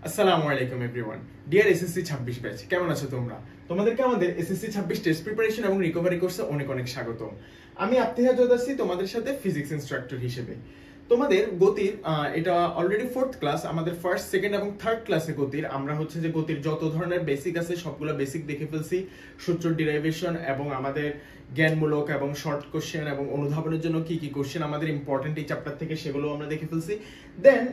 আসসালামু আলাইকুম everyone. Deer SSC 26 batch, কেমন আছো তোমরা? তোমাদেরকে আমাদের এসএসসি 26 টেস্ট প্রিপারেশন এবং রিকভারি কোর্সে অনেক অনেক স্বাগতম। আমি আফতিহা জোদাসি তোমাদের সাথে ফিজিক্স ইনস্ট্রাক্টর হিসেবে। তোমাদের গতির এটা অলরেডি 4th ক্লাস, আমাদের ফার্স্ট, সেকেন্ড এবং থার্ড ক্লাসে গতির আমরা হচ্ছে যে গতির যত ধরনের বেসিক আছে সবগুলো বেসিক দেখে ফেলছি। সূত্র ডিরাইভেশন এবং আমাদের জ্ঞানমূলক এবং শর্ট কোশ্চেন এবং অনুধাবনের জন্য কি কি কোশ্চেন আমাদের ইম্পর্টেন্ট এই চ্যাপ্টার থেকে সেগুলো আমরা দেখে ফেলছি। দেন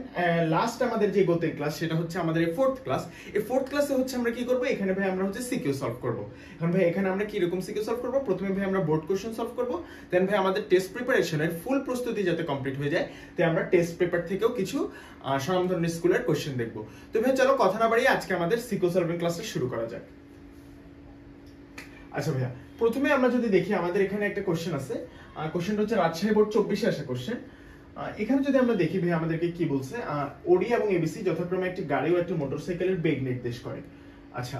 লাস্ট আমাদের যে গতির ক্লাস সেটা হচ্ছে আমাদের এই 4th ক্লাস। এই 4th ক্লাসে হচ্ছে আমরা কি করব, এখানে ভাই আমরা হচ্ছে সিকিউ সলভ করব। এখন ভাই এখানে আমরা কি রকম সিকিউ সলভ করব? প্রথমে ভাই আমরা বোর্ড কোশ্চেন সলভ করব, দেন ভাই আমাদের টেস্ট প্রিপারেশনের ফুল প্রস্তুতি যাতে কমপ্লিট হয়ে যায় তাই আমরা টেস্ট পেপার থেকেও কিছু স্বনামধন্য স্কুলের কোশ্চেন দেখব। তো ভাই চলো কথা না বাড়িয়ে আজকে আমাদের সিকিউ সলভিং ক্লাসটা শুরু করা যাক। আচ্ছা ভাইয়া, প্রথমে আমরা যদি দেখি আমাদের এখানে একটা কোশ্চেন আছে। কোশ্চেনটা হচ্ছে রাজশাহী বোর্ড 24-এ আসা কোশ্চেন। এখানে যদি আমরা দেখি ভাই আমাদেরকে কি বলছে, ওডি এবং এবিসি যথাক্রমে একটি গাড়ি ও একটি মোটরসাইকেলের বেগ নির্দেশ করে। আচ্ছা,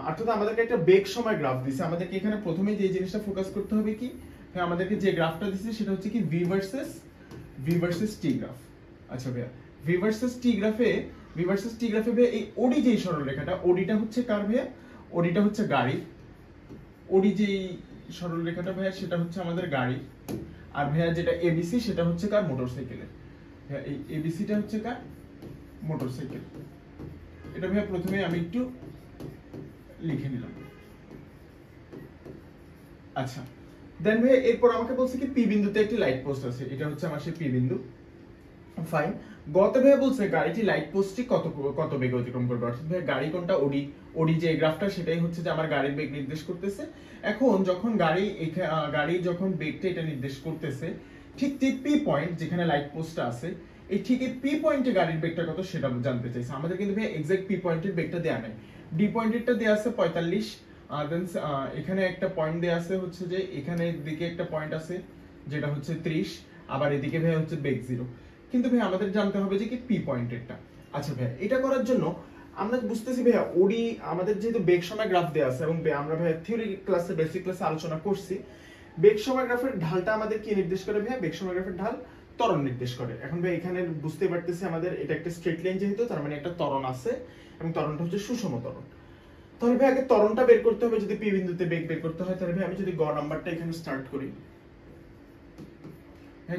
অর্থাৎ আমাদেরকে একটা বেগ সময় গ্রাফ দিছে। আমাদেরকে এখানে প্রথমে যে জিনিসটা ফোকাস করতে হবে কি, আমাদেরকে যে গ্রাফটা দিছে সেটা হচ্ছে কি ভি ভার্সেস টি গ্রাফ। আচ্ছা ভাইয়া, ভি ভার্সেস টি গ্রাফে ভাইয়া এই ওডি যেই সরলরেখাটা, ওডিটা হচ্ছে কার ভাইয়া? ওডিটা হচ্ছে গাড়ির। ওডি যেই সরলরেখাটা ভাইয়া সেটা হচ্ছে আমাদের গাড়ি, আর ভাইয়া যেটা এবিসি সেটা হচ্ছে কার? মোটরসাইকেলের। ভাইয়া এই এবিসিটা হচ্ছে কার? মোটরসাইকেল। এটা ভাইয়া প্রথমে আমি একটু লিখে নিলাম। আচ্ছা, দেন ভাইয়া এরপর আমাকে বলছে কি পি বিন্দুতে একটি লাইট পোস্ট আছে, এটা হচ্ছে আমার সেই পি বিন্দু। ফাইন। গত ভাইয়া বলছে গাড়িটি লাইট পোস্টটি কত বেগে অতিক্রম করবে, অর্থাৎ ভাইয়া গাড়ি কোনটা? ওডি যে গ্রাফটা সেটাই হচ্ছে যে আমার গাড়ির বেগ নির্দেশ করতেছে। এখন যখন গাড়ি যখন বেগটা এটা নির্দেশ করতেছে, ঠিক পি পয়েন্ট যেখানে লাইট পোস্টটা আছে, এই ঠিক এই পি পয়েন্টে গাড়ির বেগটা কত সেটা জানতে চাইছে। আমাদের কিন্তু ভাইয়া এক্সাক্ট পি পয়েন্টের বেগটা দেয়া নাই। ডি পয়েন্টেরটা দেয়া আছে 45, দেন এখানে একটা পয়েন্ট দেয়া আছে হচ্ছে যে এখানে দিকে একটা পয়েন্ট আছে যেটা হচ্ছে 30, আবার এদিকে ভাইয়া হচ্ছে বেগ 0। কিন্তু ভাই আমাদের জানতে হবে যে কি পি পয়েন্টেরটা। আচ্ছা ভাই, এটা করার জন্য আমরা বুঝতেছি ভাইয়া ওডি আমাদের যেহেতু বেগ সময় গ্রাফ দেয়া আছে এবং আমরা ভাইয়া থিওরি ক্লাসে বেসিক ক্লাসে আলোচনা করছি, বেগ সময় গ্রাফের ঢালটা আমাদের কি নির্দেশ করে ভাইয়া? বেগ সময় গ্রাফের ঢাল ত্বরণ নির্দেশ করে। এখন ভাই এখানে বুঝতে পারতেছি আমাদের এটা একটা স্ট্রেট লাইন, যেহেতু তার মানে একটা ত্বরণ আছে এবং ত্বরণটা হচ্ছে সুষম ত্বরণ। তাহলে ভাই আগে ত্বরণটা বের করতে হবে। যদি পি বিন্দুতে বেগ বের করতে হয় তাহলে ভাই আমি যদি গ নাম্বারটা এখানে স্টার্ট করি,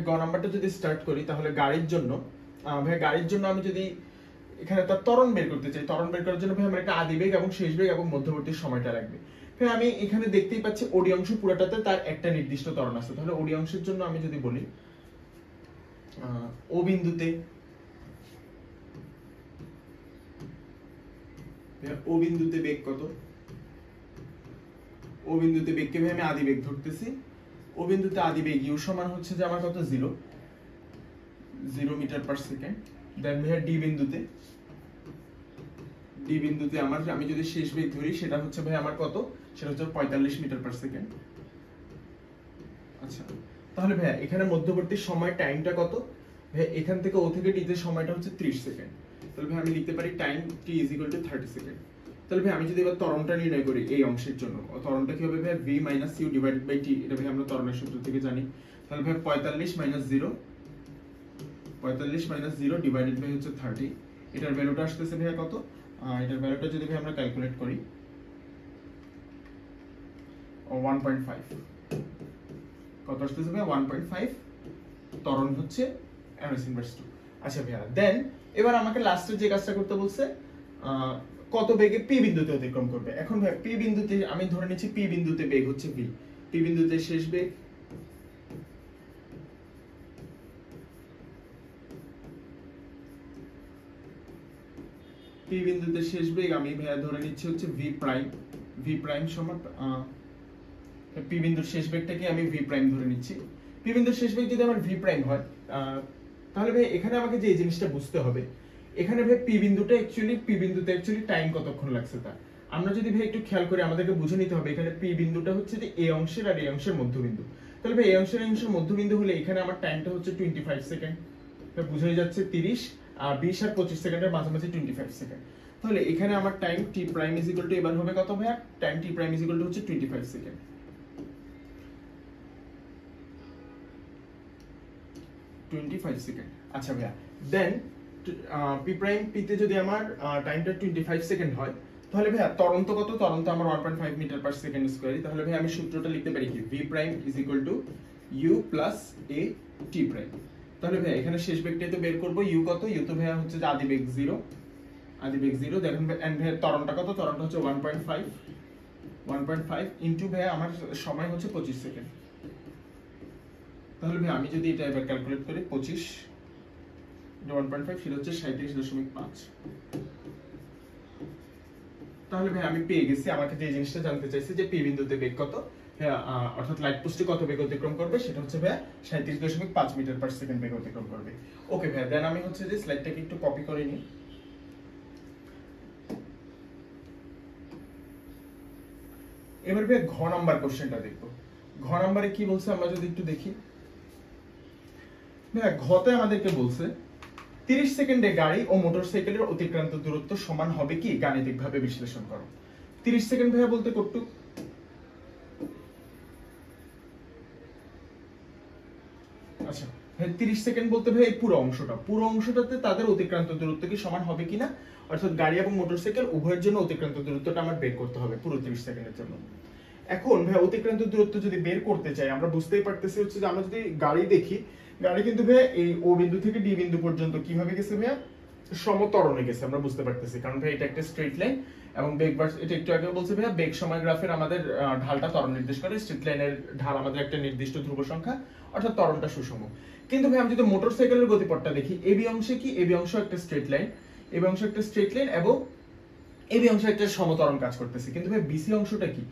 গ নাম্বারটা যদি স্টার্ট করি তাহলে গাড়ির জন্য আমি যদি এখানে তার ত্বরণ বের করতে চাই, ত্বরণ বের করার জন্য ভাই আমার একটা আদি বেগ এবং শেষ বেগ এবং মধ্যবর্তী সময়টা লাগবে। ভাই আমি এখানে দেখতেই পাচ্ছি ওডি অংশ পুরোটাতে তার একটা নির্দিষ্ট ত্বরণ আছে। তাহলে ওডি অংশের জন্য আমি যদি বলি ও বিন্দুতে বেগ কত? ও বিন্দুতে বেগকে ভাই আমি আদি বেগ ধরতেছি। ও বিন্দুতে আদি বেগ ইউ সমান হচ্ছে যে আমার কত? 0 মিটার পার সেকেন্ড। দেন ভাইয়া ডি বিন্দুতে আমি যদি শেষ বেগ ধরি সেটা হচ্ছে ভাই আমার কত? সেটা হচ্ছে 45 মিটার পার সেকেন্ড। আচ্ছা, তাহলে ভাইয়া এখানে মধ্যবর্তী সময় টাইমটা কত? ভাই এখান থেকে ও থেকে ডি তে সময়টা হচ্ছে 30 সেকেন্ড। তাহলে ভাই আমি লিখতে পারি time T is equal two 30 second. তাহলে ভাই আমি যদি এবার ত্বরণটা নির্ণয় করি এই অংশের জন্য, ত্বরণটা কি হবে ভাই? v minus u divided by t. এটা ভাই আমরা ত্বরণের সূত্র থেকে জানি। তাহলে ভাই 45 মাইনাস 0 ডিভাইডেড বাই হচ্ছে 30। এটার ভ্যালুটা আসতেছে ভাই কত? এটার ভ্যালুটা যদি ভাই আমরা ক্যালকুলেট করি 1.5। কত আসতেছে ভাই? 1.5 ত্বরণ হচ্ছে ms ইনভার্স 2। আচ্ছা ভাইয়া, দেন এবার আমাকে লাস্টে যে কাজটা করতে বলছে, কত বেগে পি বিন্দুতে অতিক্রম করবে। এখন ভাই পি বিন্দুতে আমি ধরে নিচ্ছি পি বিন্দুতে বেগ হচ্ছে v, পি বিন্দুতে শেষ বেগ আমি ভাইয়া ধরে নিচ্ছি হচ্ছে v প্রাইম সমান পি বিন্দুর শেষ বেগটাকে আমি v প্রাইম ধরে নিচ্ছি। পি বিন্দুর শেষ বেগ যদি আমার v প্রাইম হয়, তাহলে ভাই এখানে আমাকে যে জিনিসটা বুঝতে হবে, এখানে ভাই পি বিন্দুতে অ্যাকচুয়ালি টাইম কতক্ষণ লাগছে তা আমরা যদি ভাই একটু খেয়াল করি আমাদেরকে বুঝে নিতে হবে। এখানে পি বিন্দুটা হচ্ছে যে এ অংশের আর এ অংশের মধ্যবিন্দু। তাহলে ভাই এ অংশের মধ্যবিন্দু হলে এখানে আমার টাইমটা হচ্ছে 25 সেকেন্ড। বুঝাই যাচ্ছে 30 আর 20 আর 25 সেকেন্ডের মাঝামাঝি 25 সেকেন্ড। তাহলে এখানে আমার time T prime is equal two এবার হবে কত ভাইয়া? Time T prime is equal to হচ্ছে 25 সেকেন্ড। 25 সেকেন্ড। আচ্ছা ভাইয়া, দেন পি প্রাইম পিতে যদি আমার টাইমটা 25 সেকেন্ড হয়, তাহলে ভাইয়া ত্বরন্ত কত? ত্বরন্ত আমার 1.5 মিটার পার সেকেন্ড স্কয়ার। তাহলে ভাই আমি সূত্রটা লিখতে পারি কি, v prime is equal to u plus a t prime. তাহলে ভাই এখানে শেষ বেগটাই তো বের করব, u কত? u তো ভাইয়া হচ্ছে যে আদি বেগ 0, আদি বেগ 0। দেখেন এন্ড ভাইয়া ত্বরণটা কত? ত্বরণটা হচ্ছে 1.5 ইনটু ভাইয়া আমার সময় হচ্ছে 25 সেকেন্ড। তাহলে ভাই আমি যদি এটা এবার ক্যালকুলেট করি, 25 1.5 সেটা হচ্ছে 37.5। তাহলে ভাই আমি পেয়ে গেছি, আমাকে যে জিনিসটা জানতে চাইছে যে পি বিন্দুতে বেগ কত, অর্থাৎ লাইট পোস্টে কত বেগ অতিক্রম করবে, সেটা হচ্ছে ভাই 37.5 মিটার পার সেকেন্ড বেগ অতিক্রম করবে। ওকে ভাই, দেন আমি হচ্ছে যে স্লাইডটাকে একটু কপি করে নিই। এবার ভাই ঘ নাম্বার কোশ্চেনটা দেখবো। ঘ নাম্বারে কি বলছে আমরা যদি একটু দেখি। ভাই ঘতে আমাদেরকে বলছে 30 সেকেন্ডে গাড়ি ও মোটরসাইকেলের অতিক্রান্ত দূরত্ব সমান হবে কি, গাণিতিকভাবে বিশ্লেষণ করো। 30 সেকেন্ড ভাইয়া বলতে কতটুক? আচ্ছা ভাই 30 সেকেন্ড বলতে ভাই এই পুরো অংশটাতে তাদের অতিক্রান্ত দূরত্ব কি সমান হবে কিনা, অর্থাৎ গাড়ি এবং মোটরসাইকেল উভয়ের জন্য অতিক্রান্ত দূরত্বটা আমার বের করতে হবে পুরো 30 সেকেন্ডের জন্য। এখন ভাই অতিক্রান্ত দূরত্ব যদি বের করতে চাই, আমরা বুঝতেই পারতেছি হচ্ছে যে আমরা যদি গাড়ি দেখি, গাড়ি কিন্তু ভাই এই ও বিন্দু থেকে ডি বিন্দু পর্যন্ত কিভাবে গেছে ভাইয়া, সমত্বরণে গেছে। আমরা বুঝতে পারতেছি কারণ ভাই এটা একটা স্ট্রেট লাইন এবং বেগ ভার্স, এটা একটু আগে বলছে ভাইয়া বেগ সময় গ্রাফের আমাদের ঢালটা ত্বরণ নির্দেশ করে, স্ট্রেট লাইনের ঢাল আমাদের একটা নির্দিষ্ট ধ্রুব সংখ্যা, অর্থাৎ ত্বরণটা সুষম। কিন্তু ভাই আমি যদি মোটরসাইকেলের গতিপথটা দেখি, এবি অংশে কি, এবি অংশ একটা স্ট্রেট লাইন, এবি অংশ একটা স্ট্রেট লাইন এবং এবি অংশে একটা সমত্বরণ কাজ করতেছে। কিন্তু ভাই বিসি অংশটা কি,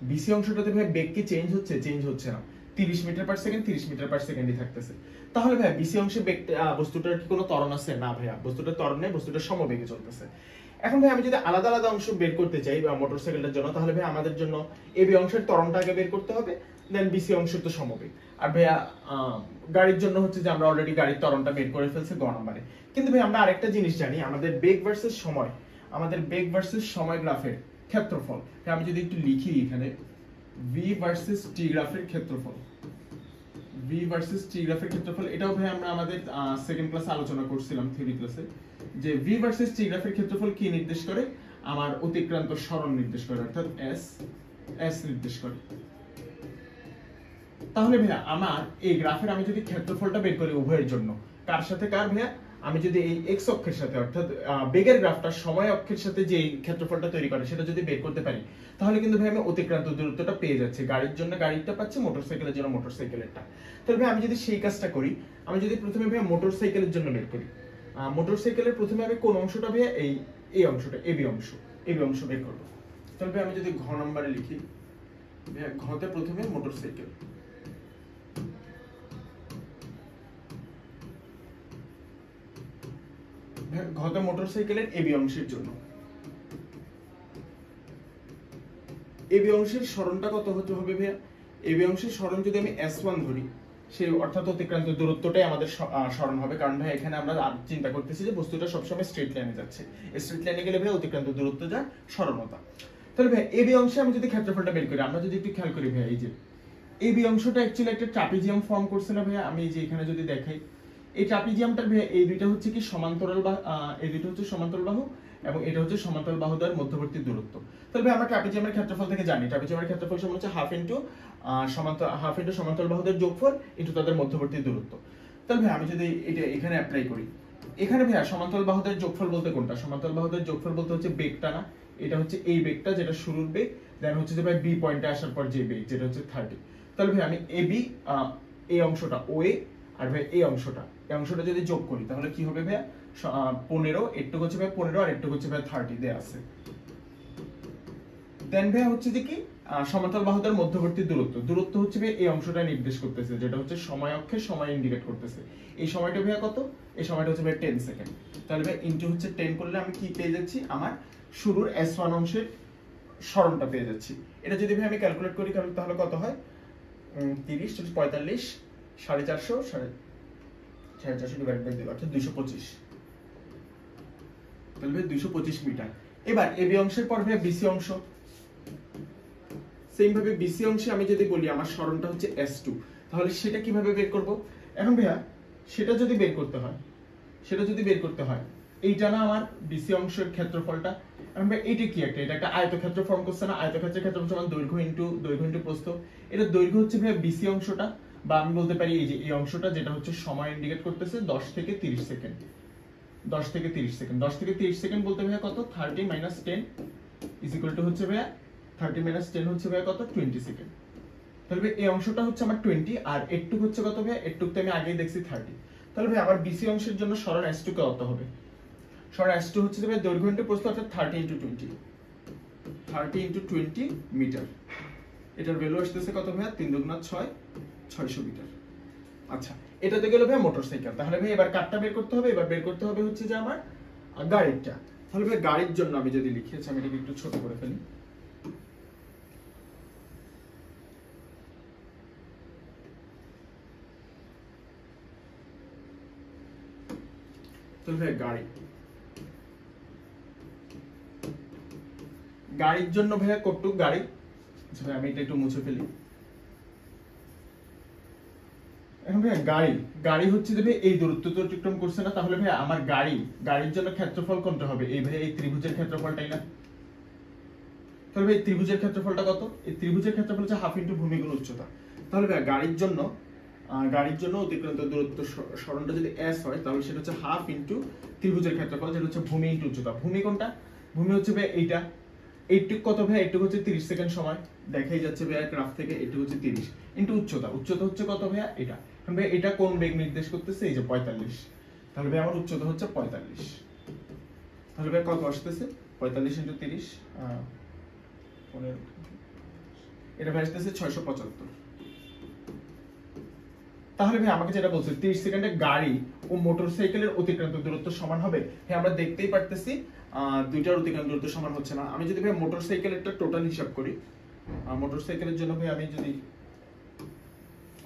বিসি অংশটাতে ভাই বেগ কি চেঞ্জ হচ্ছে? চেঞ্জ হচ্ছে না, 30 metre per second 30 metre per সেকেন্ডই থাকতেছে। তাহলে ভাই বিসি অংশে বেগ বস্তুটার কি কোনো ত্বরণ আছে? না ভাইয়া, বস্তুটার ত্বরণ নেই, বস্তুটা সমবেগে চলতেছে। এখন ভাই আমি যদি আলাদা আলাদা অংশ বের করতে চাই বা মোটরসাইকেলের জন্য, তাহলে ভাই আমাদের জন্য এবি অংশের ত্বরণটা আগে বের করতে হবে, দেন বিসি অংশের তো সমবেগ। আর ভাইয়া গাড়ির জন্য হচ্ছে যে আমরা অলরেডি গাড়ির ত্বরণটা বের করে ফেলছি গ নম্বরে। কিন্তু ভাই আমরা আরেকটা জিনিস জানি, আমাদের বেগ ভার্সেস সময়, আমাদের বেগ ভার্সেস সময় গ্রাফের ক্ষেত্রফল, আমি যদি একটু লিখি এখানে v ভার্সেস t গ্রাফের ক্ষেত্রফল, v ভার্সেস t গ্রাফের ক্ষেত্রফল, এটাও ভাই আমরা আমাদের সেকেন্ড ক্লাসে আলোচনা করছিলাম থিওরি ক্লাসে, যে v ভার্সেস t গ্রাফের ক্ষেত্রফল কি নির্দেশ করে? আমার অতিক্রান্ত সরণ নির্দেশ করে, অর্থাৎ s নির্দেশ করে। তাহলে ভাইয়া আমার এই গ্রাফের আমি যদি ক্ষেত্রফলটা বের করি উভয়ের জন্য, কার সাথে কার ভাইয়া, আমি যদি এই এক্স অক্ষের সাথে অর্থাৎ বেগের গ্রাফটা সময় অক্ষের সাথে যে ক্ষেত্রফলটা তৈরি করে সেটা যদি বের করতে পারি, তাহলে কিন্তু ভাই আমি অতিক্রান্ত দূরত্বটা পেয়ে যাচ্ছি। গাড়ির জন্য গাড়িটা পাচ্ছি, মোটরসাইকেলের জন্য মোটরসাইকেলেরটা। তাহলে ভাই আমি যদি সেই কাজটা করি, আমি যদি প্রথমে ভাই মোটরসাইকেলের জন্য বের করি, মোটরসাইকেলের প্রথমে আমি কোন অংশটা ভাইয়া, এই অংশটা এবি অংশ বের করব। তাহলে ভাই আমি যদি ঘ নম্বরে লিখি, ভাইয়া ঘতে প্রথমে মোটরসাইকেল, ঘতে মোটরসাইকেলের এবি অংশের জন্য, এবি অংশের সরণটা কত হতে হবে ভাইয়া? এবি অংশের সরণ যদি আমি s1 ধরি, সেই অর্থাৎ অতিক্রান্ত দূরত্বটাই আমাদের সরণ হবে, কারণ ভাই এখানে আমরা চিন্তা করতেছি যে বস্তুটা সবসময় স্ট্রেট লাইনে যাচ্ছে, স্ট্রেট লাইনে গেলে ভাই অতিক্রান্ত দূরত্ব যা সরণতা। তাহলে ভাই এবি অংশে আমি যদি ক্ষেত্রফলটা বের করি, আমরা যদি একটু খেয়াল করি ভাই, এই যে এবি অংশটা অ্যাকচুয়ালি একটা ট্রাপিজিয়াম ফর্ম করছে না ভাইয়া? আমি এই যে এখানে যদি দেখাই, এই ট্রাপিজিয়ামটার ভাইয়া এই দুইটা হচ্ছে কি সমান্তরাল, বা এই দুইটা হচ্ছে সমান্তরাল বাহু এবং এটা হচ্ছে সমান্তরাল বাহুদ্বয়ের মধ্যবর্তী দূরত্ব। তাহলে আমরা ট্রাপিজিয়ামের ক্ষেত্রফল থেকে জানি, ট্রাপিজিয়ামের ক্ষেত্রফল সমান হচ্ছে হাফ ইনটু সমান্তরাল বাহুদের যোগফল ইনটু তাদের মধ্যবর্তী দূরত্ব। তাহলে ভাই আমি যদি এটা এখানে অ্যাপ্লাই করি, এখানে ভাইয়া সমান্তরাল বাহুদের যোগফল বলতে কোনটা? সমান্তরাল বাহুদের যোগফল বলতে হচ্ছে বেগটা না, এটা হচ্ছে এই বেগটা যেটা শুরুর বেগ, দেন হচ্ছে যে ভাই বি পয়েন্টে আসার পর যে বেগ যেটা হচ্ছে 30। তাহলে ভাই আমি এবি এই অংশটা ওএ আর ভাই এই অংশটা যদি যোগ করি, তাহলে কি হবে ভাইয়া? 15, একটু হচ্ছে ভাই 15 আর একটু হচ্ছে ভাই 30 দেয়া আছে। দেন ভাই হচ্ছে যে কি সমান্তরাল বাহুদের মধ্যবর্তী দূরত্ব হচ্ছে ভাই এই অংশটা নির্দেশ করতেছে, যেটা হচ্ছে সময় অক্ষে সময় ইন্ডিকেট করতেছে। এই সময়টা ভাইয়া কত? এই সময়টা হচ্ছে ভাই 10 সেকেন্ড। তাহলে ভাই ইনটু হচ্ছে 10 করলে আমি কি পেয়ে যাচ্ছি? আমার শুরুর s1 অংশের সরণটা পেয়ে যাচ্ছি। এটা যদি ভাই আমি ক্যালকুলেট করি তাহলে কত হয়? 30 45 450 ডিভাইড বাই 2 অর্থাৎ 225। তাহলে ভাই 225 মিটার। এবার এবি অংশের পর ভাই বিসি অংশ, সেম ভাবে বিসি অংশে আমি যদি বলি আমার সরণটা হচ্ছে s2, তাহলে সেটা কিভাবে বের করব? এখন ভাইয়া সেটা যদি বের করতে হয়, সেটা যদি বের করতে হয়, এইটা না আমার বিসি অংশের ক্ষেত্রফলটা, আমরা এটা কি এটা একটা আয়তক্ষেত্র ফর্ম করছে না, আয়তক্ষেত্রের ক্ষেত্রফল সমান দৈর্ঘ্য ইনটু প্রস্থ। এটা দৈর্ঘ্য হচ্ছে ভাই বিসি অংশটা, বা আমি বলতে পারি এই যে এই অংশটা যেটা হচ্ছে সময় ইন্ডিকেট করতেছে 10 থেকে 30 সেকেন্ড। 10 থেকে 30 সেকেন্ড, 10 থেকে 30 সেকেন্ড বলতে ভাইয়া কত, 30 - 10 ইজ ইকুয়াল টু হচ্ছে ভাইয়া 30 - 10 হচ্ছে ভাইয়া কত, 20 সেকেন্ড। তাহলে এই অংশটা হচ্ছে আমার 20, আর এটুক হচ্ছে কত ভাইয়া, এটুকতে আমি আগেই দেখছি 30। তাহলে ভাই আমার বিসি অংশের জন্য সরণ S2 কত হবে, সরণ S2 হচ্ছে ভাই দৈর্ঘ্য ইনটু প্রস্থ, অর্থাৎ 30 × 20, 30 × 20 মিটার। এটার ভ্যালু আসতেছে কত ভাইয়া, 3 × 6 600 মিটার। আচ্ছা, এটা তো গেল ভাই মোটরসাইকেল। তাহলে ভাই এবার কারটা বের করতে হবে, এবার বের করতে হবে হচ্ছে যে আমার গাড়িটা। তাহলে ভাই গাড়ির জন্য আমি যদি লিখি, আচ্ছা আমি এটাকে একটু ছোট করে ফেলি। তাহলে ভাই গাড়ির জন্য ভাইয়া কটুক গাড়ি, আচ্ছা ভাই আমি এটা একটু মুছে ফেলি। এখন ভাই গাড়ি হচ্ছে যে ভাই এই দূরত্ব তো অতিক্রম করছে না, তাহলে ভাই আমার গাড়ির জন্য ক্ষেত্রফল কোনটা হবে, এই ভাই এই ত্রিভুজের ক্ষেত্রফলটাই না। তাহলে ভাই ত্রিভুজের ক্ষেত্রফলটা কত, এই ত্রিভুজের ক্ষেত্রফল হচ্ছে হাফ ইনটু ভূমি গুণ উচ্চতা। তাহলে ভাই গাড়ির জন্য অতিক্রান্ত দূরত্ব সরণটা যদি s হয়, তাহলে সেটা হচ্ছে হাফ ইনটু ত্রিভুজের ক্ষেত্রফল, যেটা হচ্ছে ভূমি ইনটু উচ্চতা। ভূমি কোনটা, ভূমি হচ্ছে ভাই এইটা, এইটুক কত ভাই, এইটুক হচ্ছে 30 সেকেন্ড সময়, দেখাই যাচ্ছে ভাই গ্রাফ থেকে, এইটুক হচ্ছে 30 ইনটু উচ্চতা হচ্ছে কত ভাইয়া, এটা। এখন ভাই এটা কোন বেগ নির্দেশ করতেছে, এই যে 45। তাহলে ভাই আমার উচ্চতা হচ্ছে 45। তাহলে ভাই কত আসতেছে, 45 × 30 এটা ভাই আসতেছে 675। তাহলে ভাই আমাকে যেটা বলছে 30 সেকেন্ডে গাড়ি ও মোটরসাইকেলের অতিক্রান্ত দূরত্ব সমান হবে। হ্যাঁ আমরা দেখতেই পারতেছি দুইটার অতিক্রান্ত দূরত্ব সমান হচ্ছে না। আমি যদি ভাই মোটরসাইকেলেরটা টোটাল হিসাব করি, মোটরসাইকেলের জন্য ভাই আমি যদি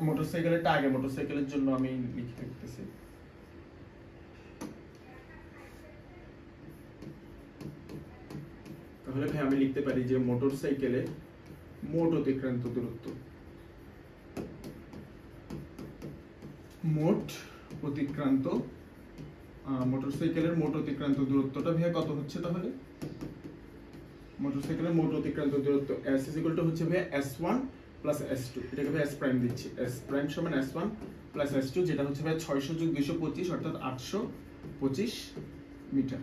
মোটরসাইকেলের জন্য আমি লিখে রাখতেছি। তাহলে ভাই আমি লিখতে পারি যে মোটরসাইকেলের মোট অতিক্রান্ত দূরত্ব, মোটরসাইকেলের মোট অতিক্রান্ত দূরত্বটা ভাইয়া কত হচ্ছে, তাহলে মোটরসাইকেলের মোট অতিক্রান্ত দূরত্ব s = হচ্ছে ভাইয়া s1 + s2, এটাকে ভাই s প্রাইম দিচ্ছি, s প্রাইম সমান s1 + s2, যেটা হচ্ছে ভাই 600 + 225 অর্থাৎ 825 মিটার।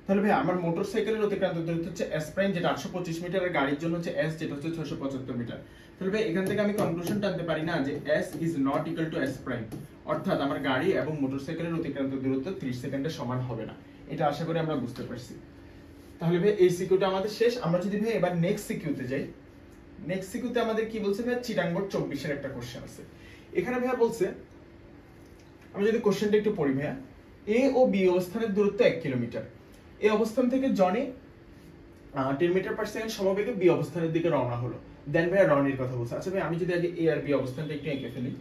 তাহলে ভাই আমার মোটরসাইকেলের অতিক্রান্ত দূরত্ব হচ্ছে s প্রাইম, যেটা 825 মিটার, আর গাড়ির জন্য হচ্ছে s, যেটা হচ্ছে 675 মিটার। তাহলে ভাই এখান থেকে আমি কনক্লুশন টানতে পারি না যে s is not equal to s prime, অর্থাৎ আমার গাড়ি এবং মোটরসাইকেলের অতিক্রান্ত দূরত্ব 30 সেকেন্ডের সমান হবে না। এটা আশা করি আমরা বুঝতে পারছি। তাহলে ভাই এই সিকিউটা আমাদের শেষ। আমরা যদি ভাই এবার নেক্সট সিকিউতে যাই, নেক্সট সিকিউতে আমাদের কি বলছে ভাই, চিটাং বোর্ড 24 এর একটা কোশ্চেন আছে। এখানে ভাইয়া বলছে, আমি যদি কোশ্চেনটা একটু পড়ি ভাইয়া, এ ও বি অবস্থানের দূরত্ব 1 কিলোমিটার। এই অবস্থান থেকে জনি 10 মিটার/সেকেন্ড সমবেগে বি অবস্থানের দিকে রওনা হলো। দেন ভাইয়া রনির কথা বলছে। আচ্ছা ভাই আমি যদি আগে এ আর বি অবস্থানটা একটু এঁকে ফেলি,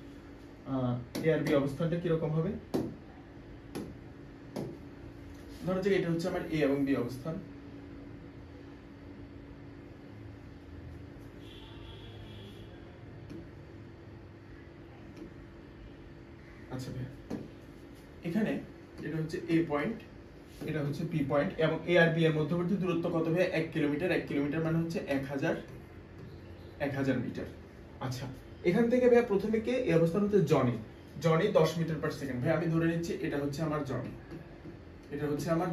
এ আর বি অবস্থানটা কি রকম হবে, ধরো যে এটা হচ্ছে আমার এ এবং বি অবস্থান। আচ্ছা ভাই এখানে এটা হচ্ছে এ পয়েন্ট, এটা হচ্ছে বি পয়েন্ট, এবং এ আর বি এর মধ্যবর্তী দূরত্ব কত ভাই, 1 কিলোমিটার। 1 কিলোমিটার মানে হচ্ছে 1000 মিটার। আচ্ছা এখান থেকে ভাই প্রথমে কে, এই অবস্থান হচ্ছে জনি 10 মিটার/সেকেন্ড। ভাই আমি ধরে নিচ্ছি এটা হচ্ছে আমার জনি, এটা হচ্ছে আমার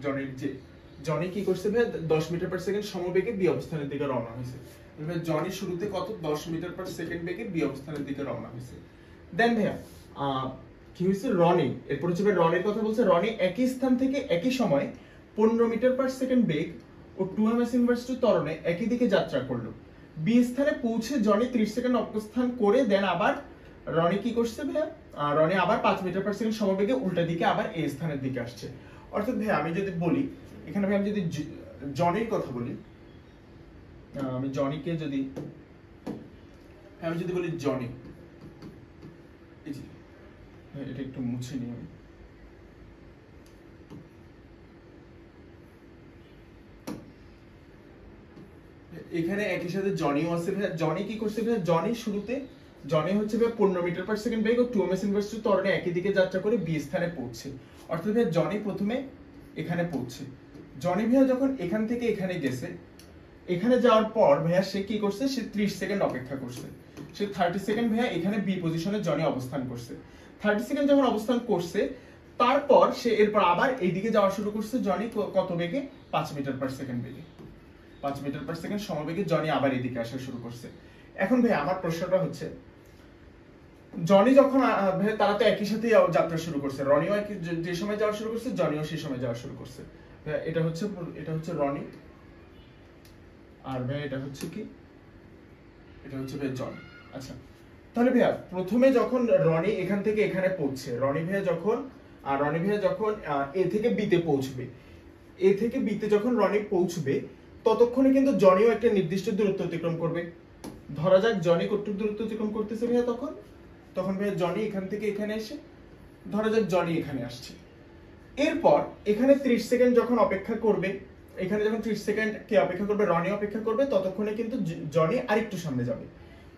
জনির যে জনি কি করছে ভাই, 10 মিটার/সেকেন্ড সমবেগে বি অবস্থানের দিকে রওনা হয়েছে। ভাই জনি শুরুতে কত, 10 মিটার/সেকেন্ড বেগে বি অবস্থানের দিকে রওনা হয়েছে। দেন ভাইয়া কি হয়েছে, রনি, এরপর হচ্ছে রনির কথা বলছে। রনি একই স্থান থেকে একই সময় 15 মিটার/সেকেন্ড বেগ ও 2 ms ত্বরণে একই দিকে যাত্রা করলো। বি স্থানে পৌঁছে জনি 30 সেকেন্ড অবস্থান করে দেন আবার রনি কি করছে ভাইয়া, রনি আবার 5 মিটার/সেকেন্ড সমবেগে উল্টা দিকে আবার এ স্থানের দিকে আসছে। অর্থাৎ ভাই আমি যদি বলি এখানে ভাই আমি যদি জনির কথা বলি, আমি জনিকে যদি বলি জনি, এটা একটু মুছে নিই আমি। এখানে একই সাথে জনিও আছে ভাইয়া। জনি কি করছে ভাইয়া, জনি হচ্ছে ভাই 15 মিটার পার সেকেন্ড বেগে 2ms ইনভার্স ত্বরণে একই দিকে যাত্রা করে বি স্থানে পৌঁছে। অর্থাৎ ভাই জনি প্রথমে এখানে পৌঁছে, জনি ভাইয়া যখন এখান থেকে এখানে গেছে, এখানে যাওয়ার পর ভাইয়া সে কি করছে, সে 30 সেকেন্ড অপেক্ষা করছে। সে 30 সেকেন্ড ভাইয়া এখানে বি পজিশনে জনি অবস্থান করছে। 30 সেকেন্ড যখন অবস্থান করছে, তারপর সে এরপর আবার এইদিকে যাওয়া শুরু করছে। জনি কত বেগে? 5 মিটার পার সেকেন্ড বেগে, 5 মিটার পার সেকেন্ড সমবেগে জনি আবার এদিকে আসা শুরু করছে। এখন ভাই আমার প্রশ্নটা হচ্ছে, জনি যখন তারা তো একই সাথে যাত্রা শুরু করছে, রনিও যে সময় যাওয়া শুরু করছে, জনিও সেই সময় যাওয়া শুরু করছে। এটা হচ্ছে রনি, আর ভাই এটা হচ্ছে কি, এটা হচ্ছে ভাই জনি। আচ্ছা, তাহলে ভাইয়া প্রথমে যখন রনি এখান থেকে এখানে পৌঁছে, রনি ভাইয়া যখন এ থেকে বিতে পৌঁছবে, এ থেকে বিতে যখন রনি পৌঁছবে, ততক্ষণে কিন্তু জনিও একটা নির্দিষ্ট দূরত্ব অতিক্রম করবে। ধরা যাক জনি কতটুকু দূরত্ব অতিক্রম করতেছে ভাইয়া, তখন ভাইয়া জনি এখান থেকে এখানে এসে, ধরা যাক জনি এখানে আসছে। এরপর এখানে 30 সেকেন্ড যখন অপেক্ষা করবে, এখানে যখন 30 সেকেন্ড কে অপেক্ষা করবে, রনি অপেক্ষা করবে, ততক্ষণে কিন্তু জনি আরেকটু সামনে যাবে,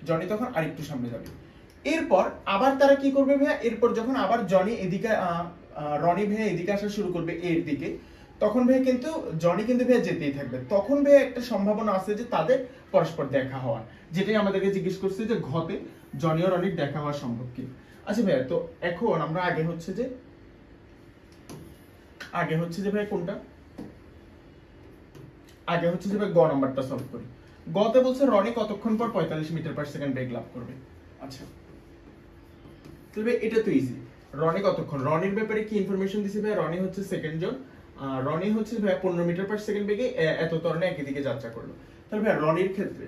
জনি তখন আরেকটু সামনে যাবে। এরপর আবার তারা কি করবে ভাইয়া, এরপর যখন আবার জনি এদিকে রনি ভাইয়া এদিকে আসা শুরু করবে এর দিকে, তখন ভাইয়া কিন্তু জনি কিন্তু ভাইয়া যেতেই থাকবে। তখন ভাইয়া একটা সম্ভাবনা আছে যে তাদের পরস্পর দেখা হওয়ার, যেটাই আমাদেরকে জিজ্ঞেস করছে যে ঘতে জনি ও রনির দেখা হওয়া সম্ভব কি। আচ্ছা ভাইয়া, তো এখন আমরা আগে হচ্ছে যে ভাই কোনটা, আগে হচ্ছে যে ভাই গ নাম্বারটা সলভ করি। গতে বলছে রনি কতক্ষণ পর 45 মিটার পার সেকেন্ড বেগ লাভ করবে। আচ্ছা, তবে এটা তো ইজি। রনি কতক্ষণ, রনির ব্যাপারে কি ইনফরমেশন দিছে ভাই, রনি হচ্ছে সেকেন্ড জন, রনি হচ্ছে ভাই 15 মিটার পার সেকেন্ড বেগে এত ত্বরণে একই দিকে যাত্রা করলো। তাহলে ভাই রনির ক্ষেত্রে,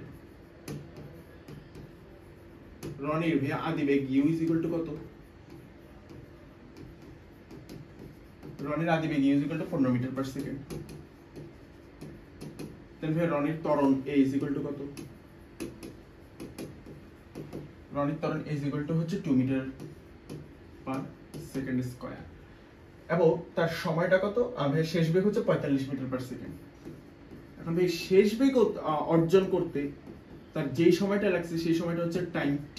রনির ভাই আদি বেগ u ইজ ইকুয়াল টু কত, রনির আদি বেগ u is equal to 15 metre per second. তাহলে ভাই রনির ত্বরণ a ইজ ইকুয়াল টু কত, রনির ত্বরণ a ইজ ইকুয়াল টু হচ্ছে 2 মিটার পার সেকেন্ড স্কয়ার, এবং তার সময়টা কত ভাই, শেষ বেগ হচ্ছে 45 মিটার পার সেকেন্ড। এখন ভাই শেষ বেগ অর্জন করতে তার যেই সময়টা লাগছে সেই সময়টা হচ্ছে টাইম t,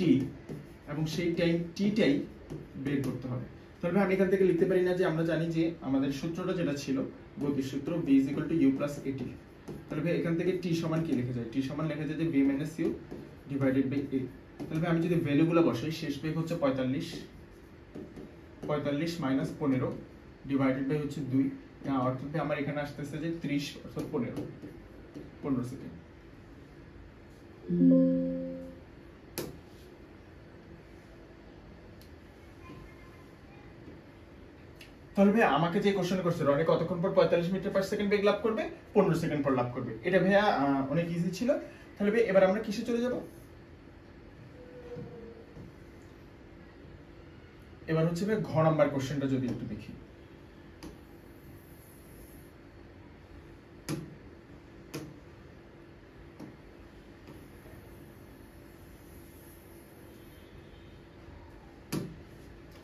এবং সেই টাইম tটাই বের করতে হবে। তাহলে আমি এখান থেকে লিখতে পারি না যে, আমরা জানি যে আমাদের সূত্রটা যেটা ছিল গতির সূত্র v = u + at। তাহলে ভাই এখান থেকে t সমান কি লিখে যায়, t সমান লেখা যায় যে v - u divided by a। তাহলে ভাই আমি যদি ভ্যালুগুলো বসাই, শেষ বেগ হচ্ছে 45 মাইনাস 15 ডিভাইডেড বাই হচ্ছে 2, অর্থাৎ আমার এখানে আসতেছে যে 30 অর্থাৎ 15 সেকেন্ড। তাহলে ভাই আমাকে যে কোশ্চেন করছে, রনি কতক্ষণ পর 45 মিটার পার সেকেন্ড বেগ লাভ করবে, 15 সেকেন্ড পর লাভ করবে, এটা ভাইয়া অনেক ইজি ছিল। তাহলে ভাই এবার আমরা কিসে চলে যাব, এবার হচ্ছে ভাই ঘ নাম্বার কোশ্চেনটা যদি একটু দেখি।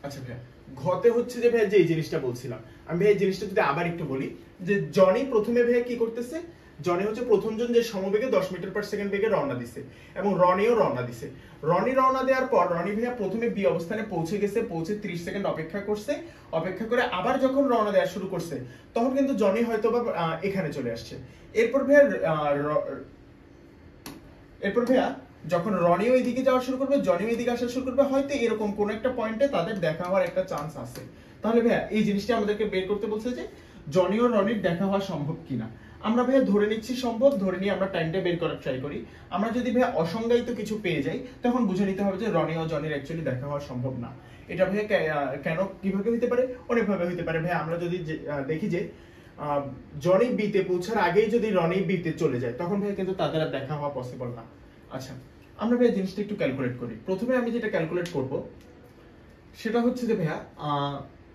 আচ্ছা ভাইয়া, ঘতে হচ্ছে যে ভাইয়া যে এই জিনিসটা বলছিলাম, আমি ভাই এই জিনিসটা যদি আবার একটু বলি, যে জনি প্রথমে ভাইয়া কি করতেছে, জনি হচ্ছে প্রথম জন যে সমবেগে 10 মিটার পার সেকেন্ড বেগে রওনা দিছে, এবং রনিও রওনা দিছে। রনি রওনা দেওয়ার পর রনি ভাইয়া প্রথমে বি অবস্থানে পৌঁছে গেছে, পৌঁছে 30 সেকেন্ড অপেক্ষা করছে, অপেক্ষা করে আবার যখন রওনা দেওয়া শুরু করছে, তখন কিন্তু জনি হয়তো বা এখানে চলে আসছে। এরপর ভাইয়া যখন রনিও এদিকে যাওয়া শুরু করবে, জনিও এদিকে আসা শুরু করবে, হয়তো এরকম কোন একটা পয়েন্টে তাদের দেখা হওয়ার একটা চান্স আছে। তাহলে ভাইয়া এই জিনিসটা আমাদেরকে বের করতে বলছে যে জনি ও রনির দেখা হওয়া সম্ভব কিনা। আমরা ভাইয়া ধরে নিচ্ছি সম্ভব, ধরে নিয়ে আমরা টাইমটা বের করার ট্রাই করি। আমরা যদি ভাইয়া অসংজ্ঞায়িত কিছু পেয়ে যাই, তখন বুঝে নিতে হবে যে রনি ও জনির অ্যাকচুয়ালি দেখা হওয়া সম্ভব না। এটা ভাইয়া কেন কিভাবে হতে পারে, অনেকভাবে হতে পারে ভাইয়া। আমরা যদি দেখি যে জনি বিতে পৌঁছার আগেই যদি রনি বিতে চলে যায়, তখন ভাইয়া কিন্তু তাদের আর দেখা হওয়া পসিবল না। আচ্ছা, আমরা ভাইয়া জিনিসটা একটু ক্যালকুলেট করি। প্রথমে আমি যেটা ক্যালকুলেট করব সেটা হচ্ছে যে ভাইয়া,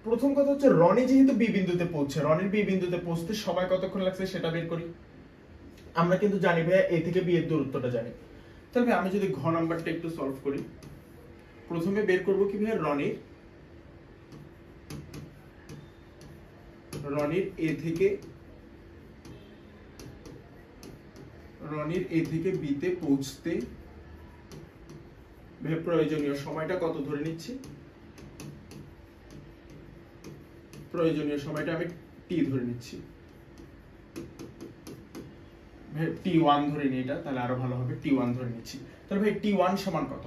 প্রথম কথা হচ্ছে রনি যেহেতু বি বিন্দুতে পৌঁছে, রনির বি বিন্দুতে পৌঁছতে সময় কতক্ষণ লাগছে সেটা বের করি। আমরা কিন্তু জানি ভাইয়া এ থেকে বি এর দূরত্বটা জানি। তাহলে ভাই আমি যদি ঘ নাম্বারটা একটু সলভ করি, প্রথমে বের করব কি ভাইয়া, রনির এ থেকে বিতে পৌঁছতে প্রয়োজনীয় সময়টা কত ধরে নিচ্ছি, প্রয়োজনীয় সময়টা আমি টি ধরে নিচ্ছি, T1 ধরে নিই, এটা তাহলে আরো ভালো হবে, T1 ধরে নিচ্ছি। তাহলে ভাই T1 সমান কত?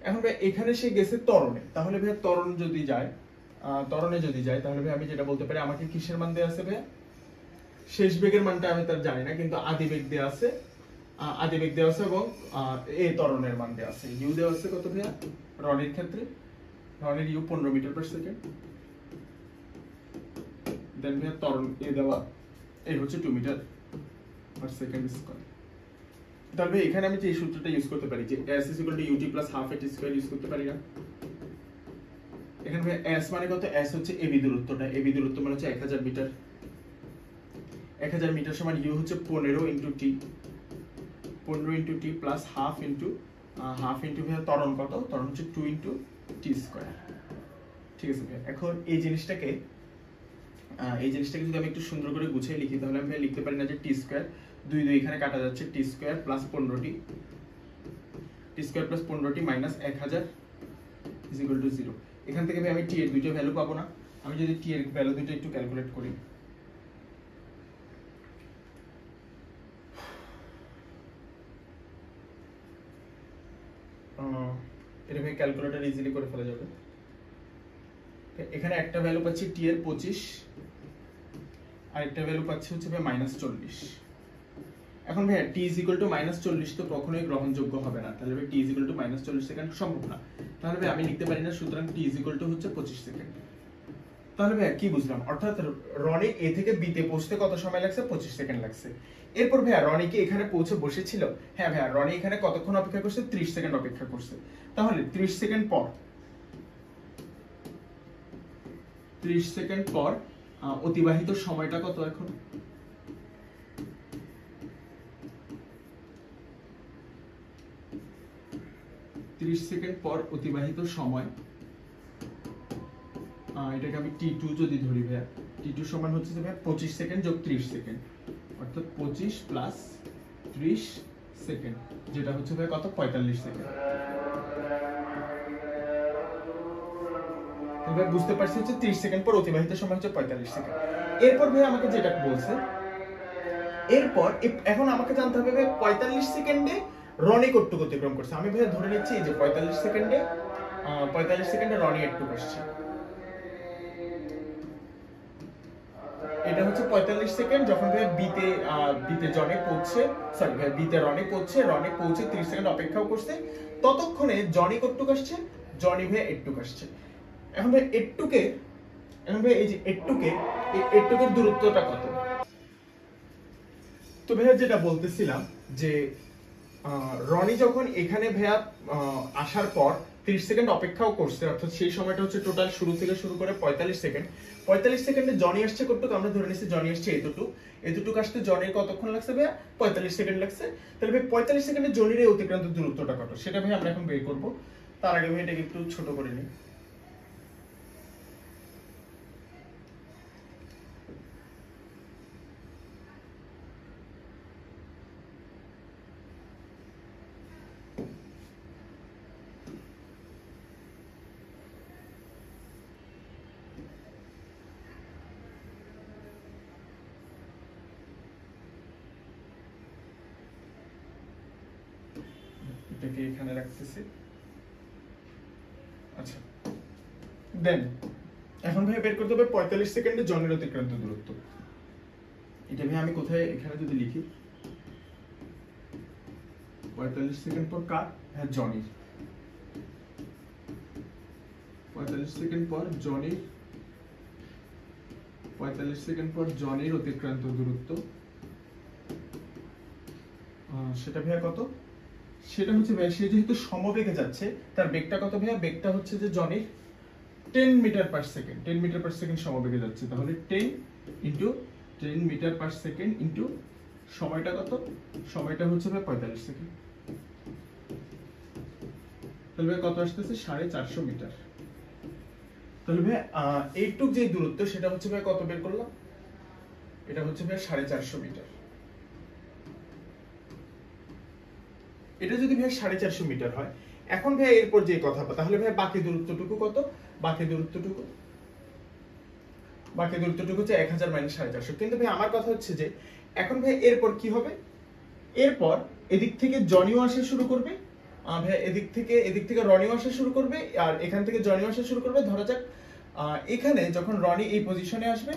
এখন ভাই এখানে সে গেছে ত্বরণে, তাহলে ভাই ত্বরণে যদি যায় তাহলে ভাই আমি যেটা বলতে পারি, আমাকে কিসের মান দেয়া আছে ভাই? শেষ বেগের মানটা আমি তার জানি না, কিন্তু আদি বেগ দেয়া আছে, এবং এ ত্বরণের মান দেয়া আছে। ইউ দেওয়া আছে কত ভাইয়া? রনির ক্ষেত্রে রনির ইউ 15 মিটার পার সেকেন্ড, দেন ভাইয়া ত্বরণ এ দেওয়া, এই হচ্ছে 2 মিটার পার সেকেন্ড স্কয়ার। তাহলে এখানে আমি যে এই সূত্রটা ইউজ করতে পারি, যে s ut + half at square use করতে পারি না? এখানে ভাই s মানে কত? s হচ্ছে ab দূরত্বটা, ab দূরত্ব মানে হচ্ছে 1000 মিটার, 1000 মিটার সমান u হচ্ছে 15 * t, 15 * t plus half into ভাই ত্বরণ কত? ত্বরণ হচ্ছে 2 * t স্কয়ার। ঠিক আছে ভাই, এখন এই জিনিসটাকে যদি আমি একটু সুন্দর করে গুছিয়ে লিখি, তাহলে আমি লিখতে পারি না যে t স্কয়ার, 2 2 এখানে কাটা যাচ্ছে, t square plus 15t, minus 1000 is equal two 0। এখান থেকে আমি t এর দুইটা ভ্যালু পাবো না? আমি যদি t এর ভ্যালু দুইটা একটু ক্যালকুলেট করি, এটা ভাই ক্যালকুলেটর ইজিলি করে ফেলা যাবে। এখানে একটা ভ্যালু পাচ্ছি t এর 25, আর একটা ভ্যালু পাচ্ছি হচ্ছে ভাই -40। এখন ভাই t -40 তো কখনোই গ্রহণযোগ্য হবে না, তাহলে ভাই t -40 সেকেন্ড সম্ভব না, তাহলে ভাই আমি লিখতে পারি না, সুতরাং t হচ্ছে 25 সেকেন্ড। তাহলে ভাই কি বুঝলাম? অর্থাৎ রনি এ থেকে বি তে পৌঁছতে কত সময় লাগছে? 25 সেকেন্ড লাগছে। এরপর ভাইয়া রনি কি এখানে পৌঁছে বসেছিল? হ্যাঁ ভাইয়া, রনি এখানে কতক্ষণ অপেক্ষা করছে? 30 সেকেন্ড অপেক্ষা করছে। তাহলে 30 সেকেন্ড পর অতিবাহিত সময়টা কত? এখন সেকেন্ড পর অতিবাহিত সময়, এটাকে আমি t2 যদি ধরি ভাইয়া, t2 সমান হচ্ছে যে ভাইয়া 25 সেকেন্ড যোগ 30 সেকেন্ড, অর্থাৎ 25 প্লাস 30 সেকেন্ড, যেটা হচ্ছে ভাইয়া কত? 45 সেকেন্ড। এবার বুঝতে পারছি হচ্ছে 30 সেকেন্ড পর অতিবাহিত সময় হচ্ছে 45 সেকেন্ড। এরপর ভাই আমাকে যেটা বলছে, এখন আমাকে জানতে হবে ভাই 45 সেকেন্ডে রনি কতটুকু অতিক্রম করছে। আমি ভাই ধরে নিচ্ছি এই যে 45 সেকেন্ডে রনি একটু আসছে, এটা হচ্ছে 45 সেকেন্ড যখন ভাই বিতে জনে পৌঁছে, সরি ভাই বিতে রনি পৌঁছে, রনি পৌঁছে 30 সেকেন্ড অপেক্ষাও করছে, ততক্ষণে জনি কতটুকু আসছে? জনি ভাই একটুকু আসছে। এখন ভাই এই যে এর দূরত্বটা কত? তো ভাইয়া যেটা বলতেছিলাম যে রনি যখন এখানে ভাইয়া আসার পর 30 সেকেন্ড অপেক্ষাও করছে, অর্থাৎ সেই সময়টা হচ্ছে টোটাল শুরু থেকে শুরু করে 45 সেকেন্ড। 45 সেকেন্ডে জনি আসছে কতটুকু? আমরা ধরে নিচ্ছি জনি আসছে এতটুকু আসতে জনির কতক্ষণ লাগছে ভাইয়া? 45 সেকেন্ড লাগছে। তাহলে ভাই 45 সেকেন্ডে জনির এই অতিক্রান্ত দূরত্বটা কত? সেটা ভাই আমরা এখন বের করব। তার আগে ভাই এটাকে একটু ছোট করে নিই। এটাকে এখানে রাখতেছি। আচ্ছা, দেন এখন ভাই বের করতে হবে 45 সেকেন্ডে জনের অতিক্রান্ত দূরত্ব। এটা ভাই আমি কোথায় এখানে যদি লিখি, 45 সেকেন্ড পর কার? হ্যাঁ, জনির। 45 সেকেন্ড পর জনির অতিক্রান্ত দূরত্ব, সেটা ভাইয়া কত? সেটা হচ্ছে ভাইয়া, সে যেহেতু সমবেগে যাচ্ছে, তার বেগটা কত ভাইয়া? বেগটা হচ্ছে যে জনির 10 metre per second, 10 metre per second সমবেগে যাচ্ছে, তাহলে 10 into 10 metre per second into সময়টা কত? সময়টা হচ্ছে ভাই 45 সেকেন্ড। তাহলে ভাই কত আসতেছে? 450 মিটার। তাহলে ভাই এইটুক যে দূরত্ব, সেটা হচ্ছে ভাই কত বের করলাম? এটা হচ্ছে ভাই 450 মিটার। এটা যদি ভাই 450 মিটার হয়, এখন ভাইয়া এরপর যে কথা, তাহলে ভাইয়া বাকি দূরত্বটুকু কত? বাকি দূরত্বটুকু হচ্ছে 1000 - 450। কিন্তু ভাই আমার কথা হচ্ছে যে এখন ভাই এরপর কি হবে? এরপর এদিক থেকে জনিও আসা শুরু করবে, ভাই এদিক থেকে রনিও আসা শুরু করবে, আর এখান থেকে জনিও আসা শুরু করবে। ধরা যাক এখানে যখন রনি এই পজিশনে আসবে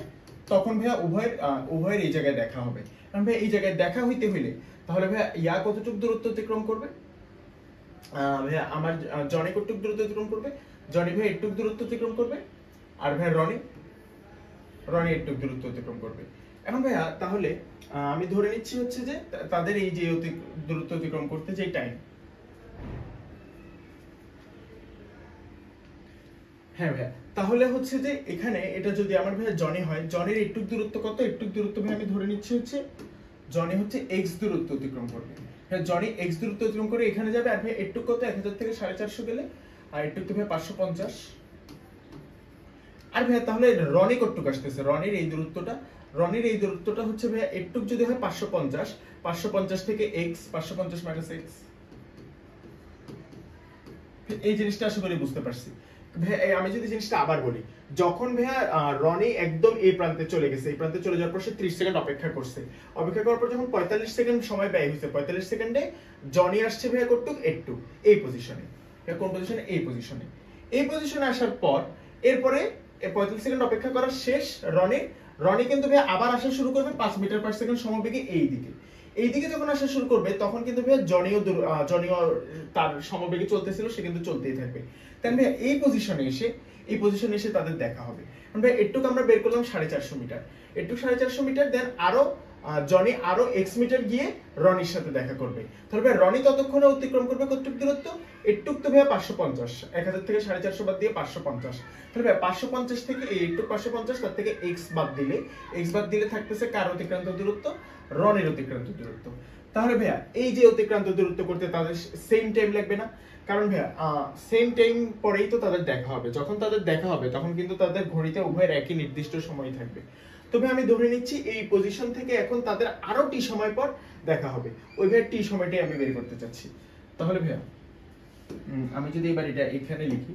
তখন ভাইয়া উভয়ের এই জায়গায় দেখা হবে। কারণ ভাই এই জায়গায় দেখা হইতে হইলে তাহলে ভাইয়া ইয়া কতটুকু দূরত্ব অতিক্রম করবে? ভাইয়া আমার জনি কতটুকু দূরত্ব অতিক্রম করবে? জনি ভাই একটু দূরত্ব অতিক্রম করবে, আর ভাই রনি একটু দূরত্ব অতিক্রম করবে। এখন ভাইয়া তাহলে আমি ধরে নিচ্ছি হচ্ছে যে তাদের এই যে দূরত্ব অতিক্রম করতে যে টাইম, হ্যাঁ ভাইয়া, তাহলে হচ্ছে যে এখানে এটা যদি আমার ভাইয়া জনি হয়, জনির একটু দূরত্ব কত? একটু দূরত্ব ভাই আমি ধরে নিচ্ছি হচ্ছে জনি হচ্ছে x দূরত্ব অতিক্রম করবে। হ্যাঁ, জনি x দূরত্ব অতিক্রম করে এখানে যাবে, আর ভাই একটু কত? 1000 থেকে 450 গেলে, আর একটু তো ভাই 550। আর ভাইয়া তাহলে রনি কতটুকু আসতেছে? রনির এই দূরত্বটা হচ্ছে ভাইয়া একটু যদি হয় 550, 550 থেকে x, 550 মাইনাস x। এই জিনিসটা আশা করি বুঝতে পারছি। ভাইয়া আমি যদি জিনিসটা আবার বলি, যখন ভাইয়া রনি একদম এই প্রান্তে চলে গেছে, এই প্রান্তে চলে যাওয়ার পর সে 30 সেকেন্ড অপেক্ষা করছে, অপেক্ষা করার পর যখন 45 সেকেন্ড সময় ব্যয় হয়েছে, 45 সেকেন্ডে জনি আসছে ভাইয়া কতটুকু? একটু এই পজিশনে। কোন পজিশনে? এই পজিশনে। এই পজিশনে আসার পর এরপরে 45 সেকেন্ড অপেক্ষা করা শেষ রনি কিন্তু ভাইয়া আবার আসা শুরু করবে 5 মিটার পার সেকেন্ড সমবেগে এইদিকে যখন আসা শুরু করবে তখন কিন্তু ভাইয়া জনিও তার সমবেগে চলতেছিল, সে কিন্তু চলতেই থাকবে। তাই ভাইয়া এই পজিশনে এসে তাদের দেখা হবে। ভাই একটু আমরা বের করলাম 450 মিটার, একটু 450 মিটার, দেন আরো জনি আরো x মিটার গিয়ে রনির সাথে দেখা করবে। তাহলে ভাই রনি ততক্ষণে অতিক্রম করবে কতটুকু দূরত্ব? একটু তো ভাইয়া 550, 1000 থেকে 450 বাদ দিয়ে 550। তাহলে ভাই 550 থেকে এই একটু 550, তার থেকে x বাদ দিলে থাকতেছে কার অতিক্রান্ত দূরত্ব? রনির অতিক্রান্ত দূরত্ব। তাহলে ভাইয়া এই যে অতিক্রান্ত দূরত্ব করতে তাদের সেম টাইম লাগবে না? কারণ ভাইয়া সেম টাইম পরেই তো তাদের দেখা হবে। যখন তাদের দেখা হবে তখন কিন্তু তাদের ঘড়িতে উভয়ের একই নির্দিষ্ট সময় থাকবে। তবে আমি ধরে নিচ্ছি এই পজিশন থেকে এখন তাদের আরো টি সময় পর দেখা হবে। ওই ভাইয়া টি সময়টাই আমি বের করতে চাচ্ছি। তাহলে ভাইয়া আমি যদি এবার এটা এখানে লিখি,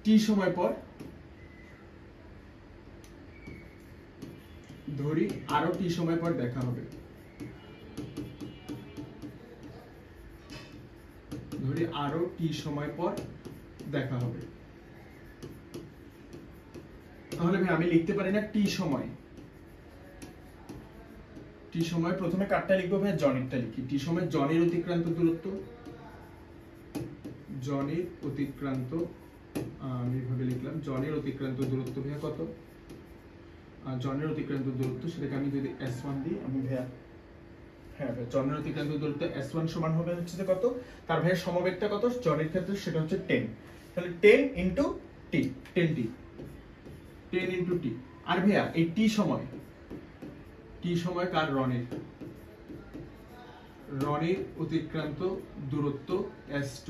টি সময় পর ধরি আরো টি সময় পর দেখা হবে, আরো টি সময় পর দেখা হবে। তাহলে ভাই আমি লিখতে পারি না টি সময় প্রথমে কারটা লিখবো ভাই? জনিরটা লিখি। টি সময় জনির অতিক্রান্ত দূরত্ব, আমি এভাবে লিখলাম জনির অতিক্রান্ত দূরত্ব ভাইয়া কত? জনির অতিক্রান্ত দূরত্ব সেটাকে আমি যদি s1 দিই, আমি ভাইয়া হ্যাঁ ভাই জনির অতিক্রান্ত দূরত্ব s1 সমান হবে হচ্ছে যে কত? তার ভাইয়ের সমবেগটা কত জনির ক্ষেত্রে? সেটা হচ্ছে 10। তাহলে 10 into t, 10t, 10 into t। আর ভাইয়া এই টি সময় কার? রনির অতিক্রান্ত দূরত্ব s2,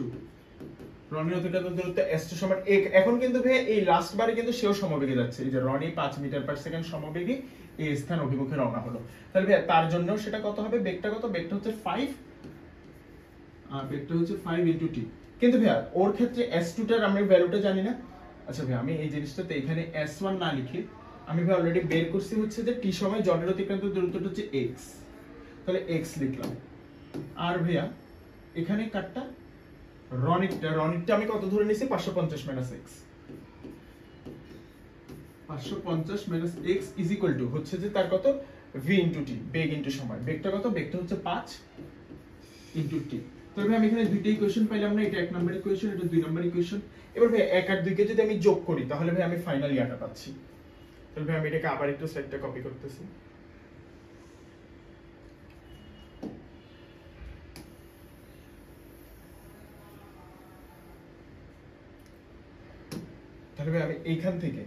রনির অতিক্রান্ত দূরত্ব s2 সমান এখন কিন্তু ভাইয়া এই লাস্ট বারে কিন্তু সেও সমবেগে যাচ্ছে। এই যে রনি 5 মিটার পার সেকেন্ড সমবেগে এই স্থান অভিমুখে রওনা হলো। তাহলে ভাইয়া তার জন্য সেটা কত হবে? বেগটা কত? বেগটা হচ্ছে 5, বেগটা হচ্ছে 5 ইনটু t। কিন্তু ভাইয়া ওর ক্ষেত্রে s2 টার আমরা ভ্যালুটা জানি না। আচ্ছা ভাইয়া আমি এই জিনিসটাতে এখানে s1 না লিখে আমি ভাই অলরেডি বের করছি হচ্ছে যে টি সময় জনির অতিক্রান্ত দূরত্বটা হচ্ছে x, তাহলে x লিখলাম। আর ভাইয়া এখানে কাটটা রনিটটা আমি কত ধরে নিয়েছি? 550 minus x, 550 minus x is equal to হচ্ছে যে তার কত? v ইনটু t, বেগ ইনটু সময়। বেগটা কত? বেগটা হচ্ছে 5 ইনটু t। তবে আমি এখানে দুইটা ইকুয়েশন পাইলাম না, এটা 1 নম্বর ইকুয়েশন, এটা 2 নম্বর ইকুয়েশন। এবার ভাই 1 আর 2 কে যদি আমি যোগ করি তাহলে ভাই আমি ফাইনাল ইয়াটা পাচ্ছি। তাহলে ভাই আমি এটাকে আবার একটু স্লাইডটা কপি করতেছি। তাহলে ভাই আমি এইখান থেকে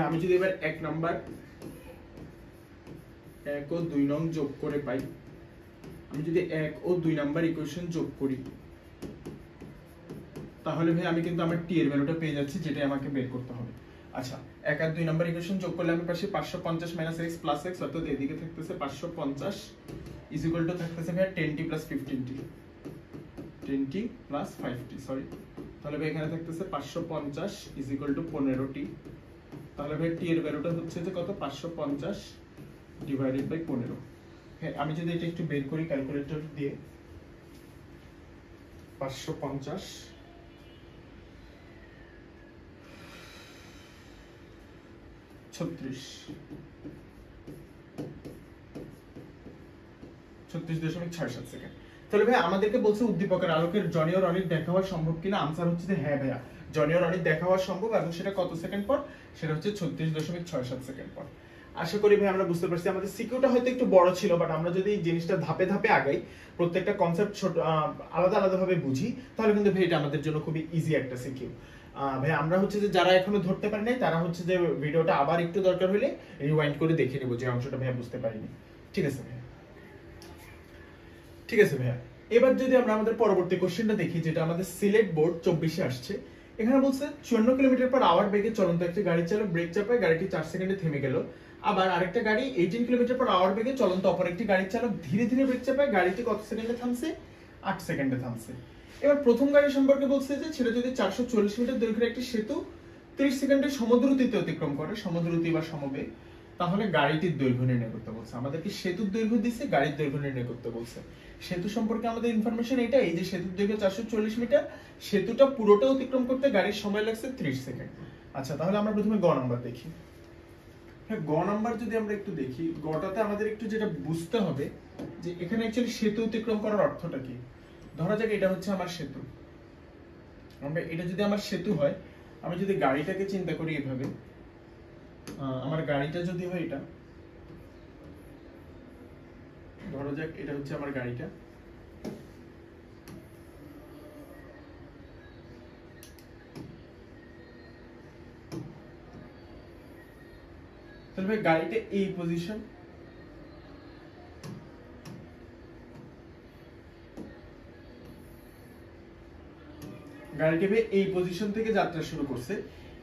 আমি যদি এবার 1 নাম্বার 1 ও 2 নং যোগ করে পাই, আমি যদি 1 ও 2 নাম্বার ইকুয়েশন যোগ করি তাহলে ভাই আমি কিন্তু আমার টি এর ভ্যালুটা পেয়ে যাচ্ছি, যেটা আমাকে বের করতে হবে। আচ্ছা, 1 আর 2 নাম্বার ইকুয়েশন যোগ করলে আমি পাচ্ছি 550 - x + x, অর্থাৎ এদিকে থাকতেছে 550 ইজ ইকুয়াল টু থাকতেছে ভাই 10t + 15t, 10t + 5t, sorry. তাহলে ভাই এখানে থাকতেছে 550 ইজ ইকুয়াল টু 15t। তাহলে ভাই টি এর ভ্যালুটা হচ্ছে যে কত, 550 ডিভাইডেড বাই 15। হ্যাঁ, আমি যদি এটা একটু বের করি ক্যালকুলেটর দিয়ে, 550 36.67 সেকেন্ড। তাহলে ভাই আমাদেরকে বলছে উদ্দীপকের আলোকের জনি ও রনির দেখা হওয়া সম্ভব কিনা। আনসার হচ্ছে যে হ্যাঁ ভাইয়া, জনি ও রনির দেখা হওয়া সম্ভব, এবং সেটা কত সেকেন্ড পর, সেটা হচ্ছে 36.67 সেকেন্ড পর। আশা করি ভাই আমরা বুঝতে পারছি। আমাদের সিকিউটা হয়তো একটু বড় ছিল, বাট আমরা যদি জিনিসটা ধাপে ধাপে আগাই, প্রত্যেকটা কনসেপ্ট ছোট আলাদা আলাদা ভাবে বুঝি, তাহলে কিন্তু ভাই এটা আমাদের জন্য খুবই ইজি একটা সিকিউ। ভাই আমরা হচ্ছে যে যারা এখনো ধরতে পারি নাই, তারা হচ্ছে যে ভিডিওটা আবার একটু দরকার হলে রিওয়াইন্ড করে দেখে নেব যে অংশটা ভাইয়া বুঝতে পারিনি। ঠিক আছে ভাইয়া, ঠিক আছে ভাইয়া। এবার যদি আমরা আমাদের পরবর্তী কোশ্চেনটা দেখি, যেটা আমাদের সিলেট বোর্ড 24-এ আসছে। এখানে বলছে 54 কিলোমিটার/আওয়ার বেগে চলন্ত একটি গাড়ির চালক ব্রেক চাপায়, গাড়িটি 4 সেকেন্ডে থেমে গেল। আবার আরেকটা গাড়ি 18 কিলোমিটার/আওয়ার বেগে চলন্ত অপর একটি গাড়ির চালক ধীরে ধীরে ব্রেক চাপায়, গাড়িটি কত সেকেন্ডে থামছে, 8 সেকেন্ডে থামছে। এবার প্রথম গাড়ি সম্পর্কে বলছে যে সেটা যদি 440 মিটার দৈর্ঘ্যের একটি সেতু 30 সেকেন্ডে সমুদ্রতীতে অতিক্রম করে, সমুদ্রতী বা সমবেগ, তাহলে গাড়িটির দৈর্ঘ্য নির্ণয় করতে বলছে। আমাদেরকে সেতুর দৈর্ঘ্য দিচ্ছে, গাড়ির দৈর্ঘ্য নির্ণয় করতে বলছে। সেতু সম্পর্কে আমাদের ইনফরমেশন এটাই যে সেতুর দৈর্ঘ্য 440 মিটার, সেতুটা পুরোটা অতিক্রম করতে গাড়ির সময় লাগছে 30 সেকেন্ড। আচ্ছা, তাহলে আমরা প্রথমে গ নাম্বার দেখি। হ্যাঁ, গ নাম্বার যদি আমরা একটু দেখি, গটাতে আমাদের একটু যেটা বুঝতে হবে যে এখানে অ্যাকচুয়ালি সেতু অতিক্রম করার অর্থটা কি। ধরা যাক এটা হচ্ছে আমার সেতু, আমরা এটা যদি আমার সেতু হয়, আমি যদি গাড়িটাকে চিন্তা করি এভাবে, আমার গাড়িটা যদি হয় এটা, ধরা যাক এটা হচ্ছে আমার গাড়িটা, তাহলে ভাই গাড়িটা এই পজিশন, গাড়িটা এই পজিশন থেকে যাত্রা শুরু করছে।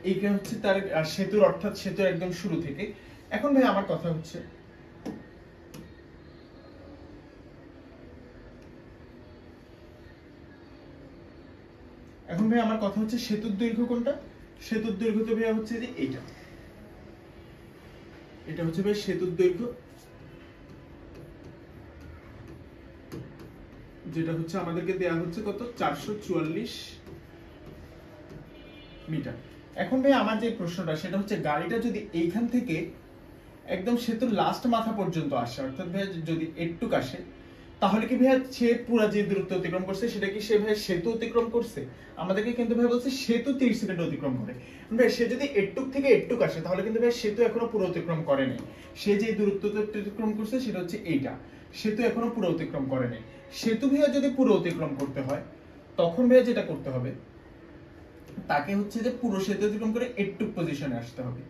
এইটা হচ্ছে তার সেতুর, অর্থাৎ সেতুর একদম শুরু থেকে। এখন ভাই আমার কথা হচ্ছে, সেতুর দৈর্ঘ্য কোনটা? সেতুর দৈর্ঘ্য তো ভাই হচ্ছে যে এইটা, এটা হচ্ছে ভাই সেতুর দৈর্ঘ্য, যেটা হচ্ছে আমাদেরকে দেয়া হচ্ছে কত, 444 মিটার। এখন ভাই আমার যে প্রশ্নটা, সেটা হচ্ছে গাড়িটা যদি এইখান থেকে একদম সেতুর লাস্ট মাথা পর্যন্ত আসে, অর্থাৎ ভাই যদি এটুক আসে, তাহলে কি ভাই সে পুরো যে দূরত্ব অতিক্রম করছে সেটা কি সে ভাই সেতু অতিক্রম করছে? আমাদেরকে কিন্তু ভাই বলছে সেতু 30 সেকেন্ড অতিক্রম করে। ভাই সে যদি এটুক থেকে এটুক আসে, তাহলে কিন্তু ভাই সেতু এখনো পুরো অতিক্রম করে নাই। সে যে দূরত্ব অতিক্রম করছে সেটা হচ্ছে এইটা, সেতু এখনো পুরো অতিক্রম করে নাই। সেতু ভাইয়া যদি পুরো অতিক্রম করতে হয়, তখন ভাইয়া যেটা করতে হবে, তাকে হচ্ছে যে পুরো সেতু অতিক্রম করে এটুক পজিশনে আসতে হবে।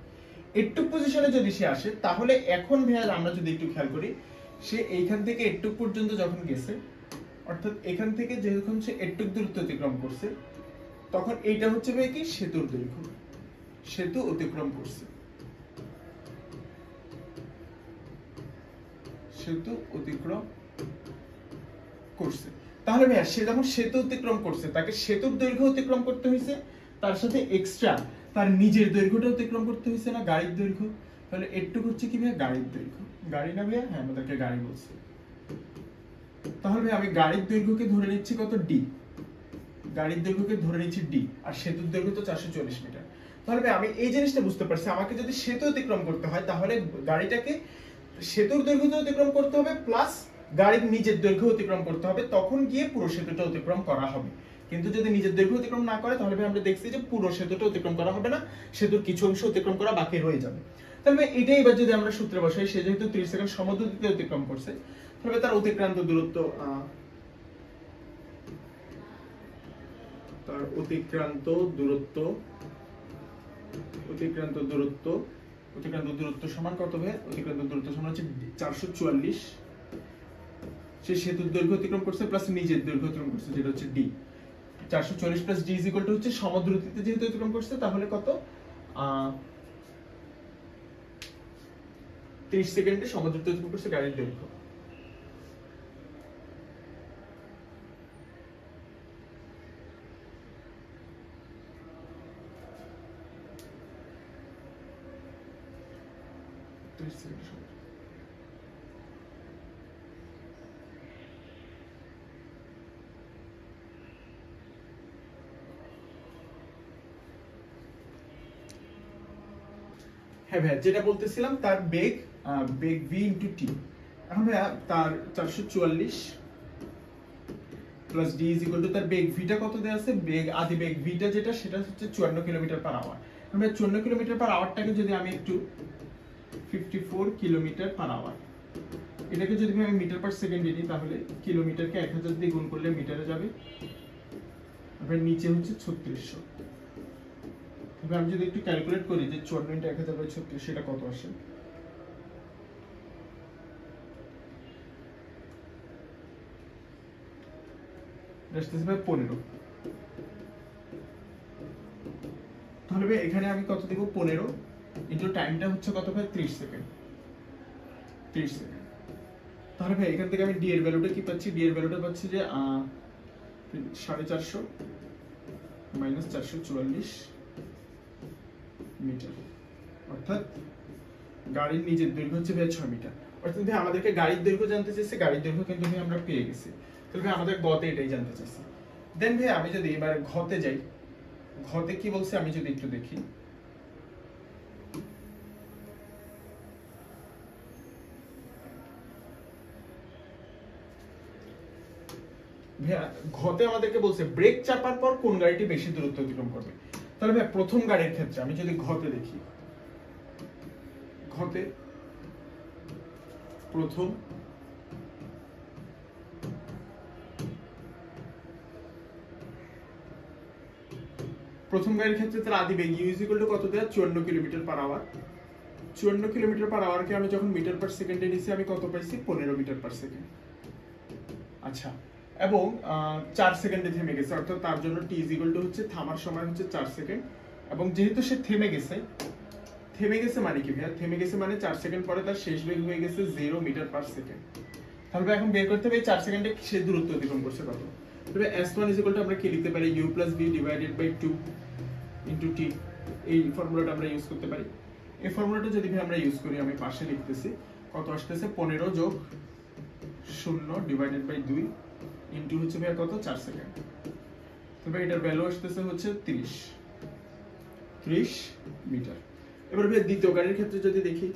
এটুক পজিশনে যদি সে আসে, তাহলে এখন ভাইয়া আমরা যদি একটু খেয়াল করি, সে এইখান থেকে এটুক পর্যন্ত যখন গেছে, অর্থাৎ এখান থেকে যখন সে এটুক দূরত্ব অতিক্রম করছে, তখন এইটা হচ্ছে ভাই কি সেতুর দৈর্ঘ্য, সেতু অতিক্রম করছে, সেতু অতিক্রম করছে। তাহলে ভাইয়া সে যখন সেতু অতিক্রম করছে, তাকে সেতুর দৈর্ঘ্য অতিক্রম করতে হয়েছে, তার সাথে এক্সট্রা তার নিজের দৈর্ঘ্যটা অতিক্রম করতে হয়েছে না, গাড়ির দৈর্ঘ্য। তাহলে এটুকু হচ্ছে কি ভাইয়া গাড়ির দৈর্ঘ্য, গাড়ি না ভাইয়া? হ্যাঁ, আমাদেরকে গাড়ি বলছে। তাহলে আমি গাড়ির দৈর্ঘ্যকে ধরে নিচ্ছি কত, ডি। গাড়ির দৈর্ঘ্যকে ধরে নিচ্ছি ডি, আর সেতুর দৈর্ঘ্য তো 440 মিটার। তাহলে আমি এই জিনিসটা বুঝতে পারছি, আমাকে যদি সেতু অতিক্রম করতে হয়, তাহলে গাড়িটাকে সেতুর দৈর্ঘ্য অতিক্রম করতে হবে, প্লাস গাড়ির নিজের দৈর্ঘ্য অতিক্রম করতে হবে, তখন গিয়ে পুরো সেতুটা অতিক্রম করা হবে। কিন্তু যদি নিজের দৈর্ঘ্য অতিক্রম না করে, তাহলে আমরা দেখছি যে পুরো সেতুটা অতিক্রম করা হবে না, সেতুর কিছু অংশ অতিক্রম করা বাকি রয়ে যাবে। তাহলে এটাই এবার যদি আমরা সূত্রে বসাই, সে যেহেতু 30 সেকেন্ড সমুদ্রতীতে অতিক্রম করছে, তাহলে তার অতিক্রান্ত দূরত্ব, তার অতিক্রান্ত দূরত্ব সমান কত হবে? অতিক্রান্ত দূরত্ব সমান হচ্ছে 444 সে সেতুর দৈর্ঘ্য অতিক্রম করছে প্লাস নিজের দৈর্ঘ্য অতিক্রম করছে, যেটা হচ্ছে D. 440 plus D is equal to হচ্ছে সমদ্রুতিতে যেহেতু অতিক্রম করছে, তাহলে কত 30 সেকেন্ডে সমদ্রুতি অতিক্রম করছে গাড়ির দৈর্ঘ্য। হ্যাঁ ভাইয়া, যেটা বলতেছিলাম তার বেগ v ইনটু টি। এখন ভাইয়া তার 444 plus D is equal two তার বেগ ভিটা কত দেয়া আছে, বেগ আদি বেগ ভিটা যেটা সেটা হচ্ছে 54 কিলোমিটার পার আওয়ার। আমরা 54 কিলোমিটার পার আওয়ারটাকে যদি আমি একটু 54 কিলোমিটার পার আওয়ার, এটাকে যদি আমি মিটার পার সেকেন্ড নিই, তাহলে কিলোমিটারকে 1000 দিয়ে গুণ করলে মিটারে যাবে, আর নিচে হচ্ছে 3600। তবে আমি যদি একটু ক্যালকুলেট করি যে 54 ইনটু 1000 বাই 36 সেটা কত আসে, আসতেছে ভাই 15। তাহলে ভাই এখানে আমি কত দেব, 15 ইনটু টাইমটা হচ্ছে কত ভাই, 30 সেকেন্ড। 30 সেকেন্ড। তাহলে ভাই এখান থেকে আমি ডি এর ভ্যালুটা কি পাচ্ছি, ডি এর ভ্যালুটা পাচ্ছি যে 450 মাইনাস 444 মিটার, অর্থাৎ গাড়ির নিজের দৈর্ঘ্য হচ্ছে ভাই 6 মিটার। অর্থাৎ ভাই আমাদেরকে গাড়ির দৈর্ঘ্য জানতে চাইছে, গাড়ির দৈর্ঘ্য কিন্তু ভাই আমরা পেয়ে গেছি। তাহলে ভাই আমাদের গতে এটাই জানতে চাইছে। দেন ভাই আমি যদি এবার ঘতে যাই, ঘতে কি বলছে আমি যদি একটু দেখি, ভাইয়া ঘতে আমাদেরকে বলছে ব্রেক চাপার পর কোন গাড়িটি বেশি দূরত্ব অতিক্রম করবে। তাহলে ভাই প্রথম গাড়ির ক্ষেত্রে আমি যদি ঘতে দেখি, ঘতে প্রথম গাড়ির ক্ষেত্রে তার আদি বেগ ইউ ইজ ইকুয়াল টু কত দেয়া, 54 kilometre per hour. 54 kilometre per আওয়ারকে আমি যখন মিটার পার সেকেন্ডে নিছি, আমি কত পাইছি, 15 মিটার পার সেকেন্ড। আচ্ছা, এবং 4 সেকেন্ডে থেমে গেছে, অর্থাৎ তার জন্য টি ইজ ইকুয়াল টু হচ্ছে থামার সময় হচ্ছে 4 সেকেন্ড। এবং যেহেতু সে থেমে গেছে মানে কি ভাইয়া, থেমে গেছে মানে 4 সেকেন্ড পরে তার শেষ বেগ হয়ে গেছে 0 মিটার পার সেকেন্ড। তাহলে এখন বের করতে হবে 4 সেকেন্ডে সে দূরত্ব অতিক্রম করছে কত। তবে s1 ইজ ইকুয়াল টু আমরা কি লিখতে পারি, u plus v divided by 2 into t। এই ফর্মুলাটা আমরা ইউজ করতে পারি। এই ফর্মুলাটা যদি আমরা ইউজ করি, আমি পাশে লিখতেছি, কত আসতেছে 15 যোগ 0 ডিভাইডেড বাই 2 ইনটু হচ্ছে ভাই কত, 4 সেকেন্ড। তবে এটার ভ্যালু আসতেছে হচ্ছে 30 মিটার। এবার ভাই দ্বিতীয় গাড়ির ক্ষেত্রে যদি দেখি,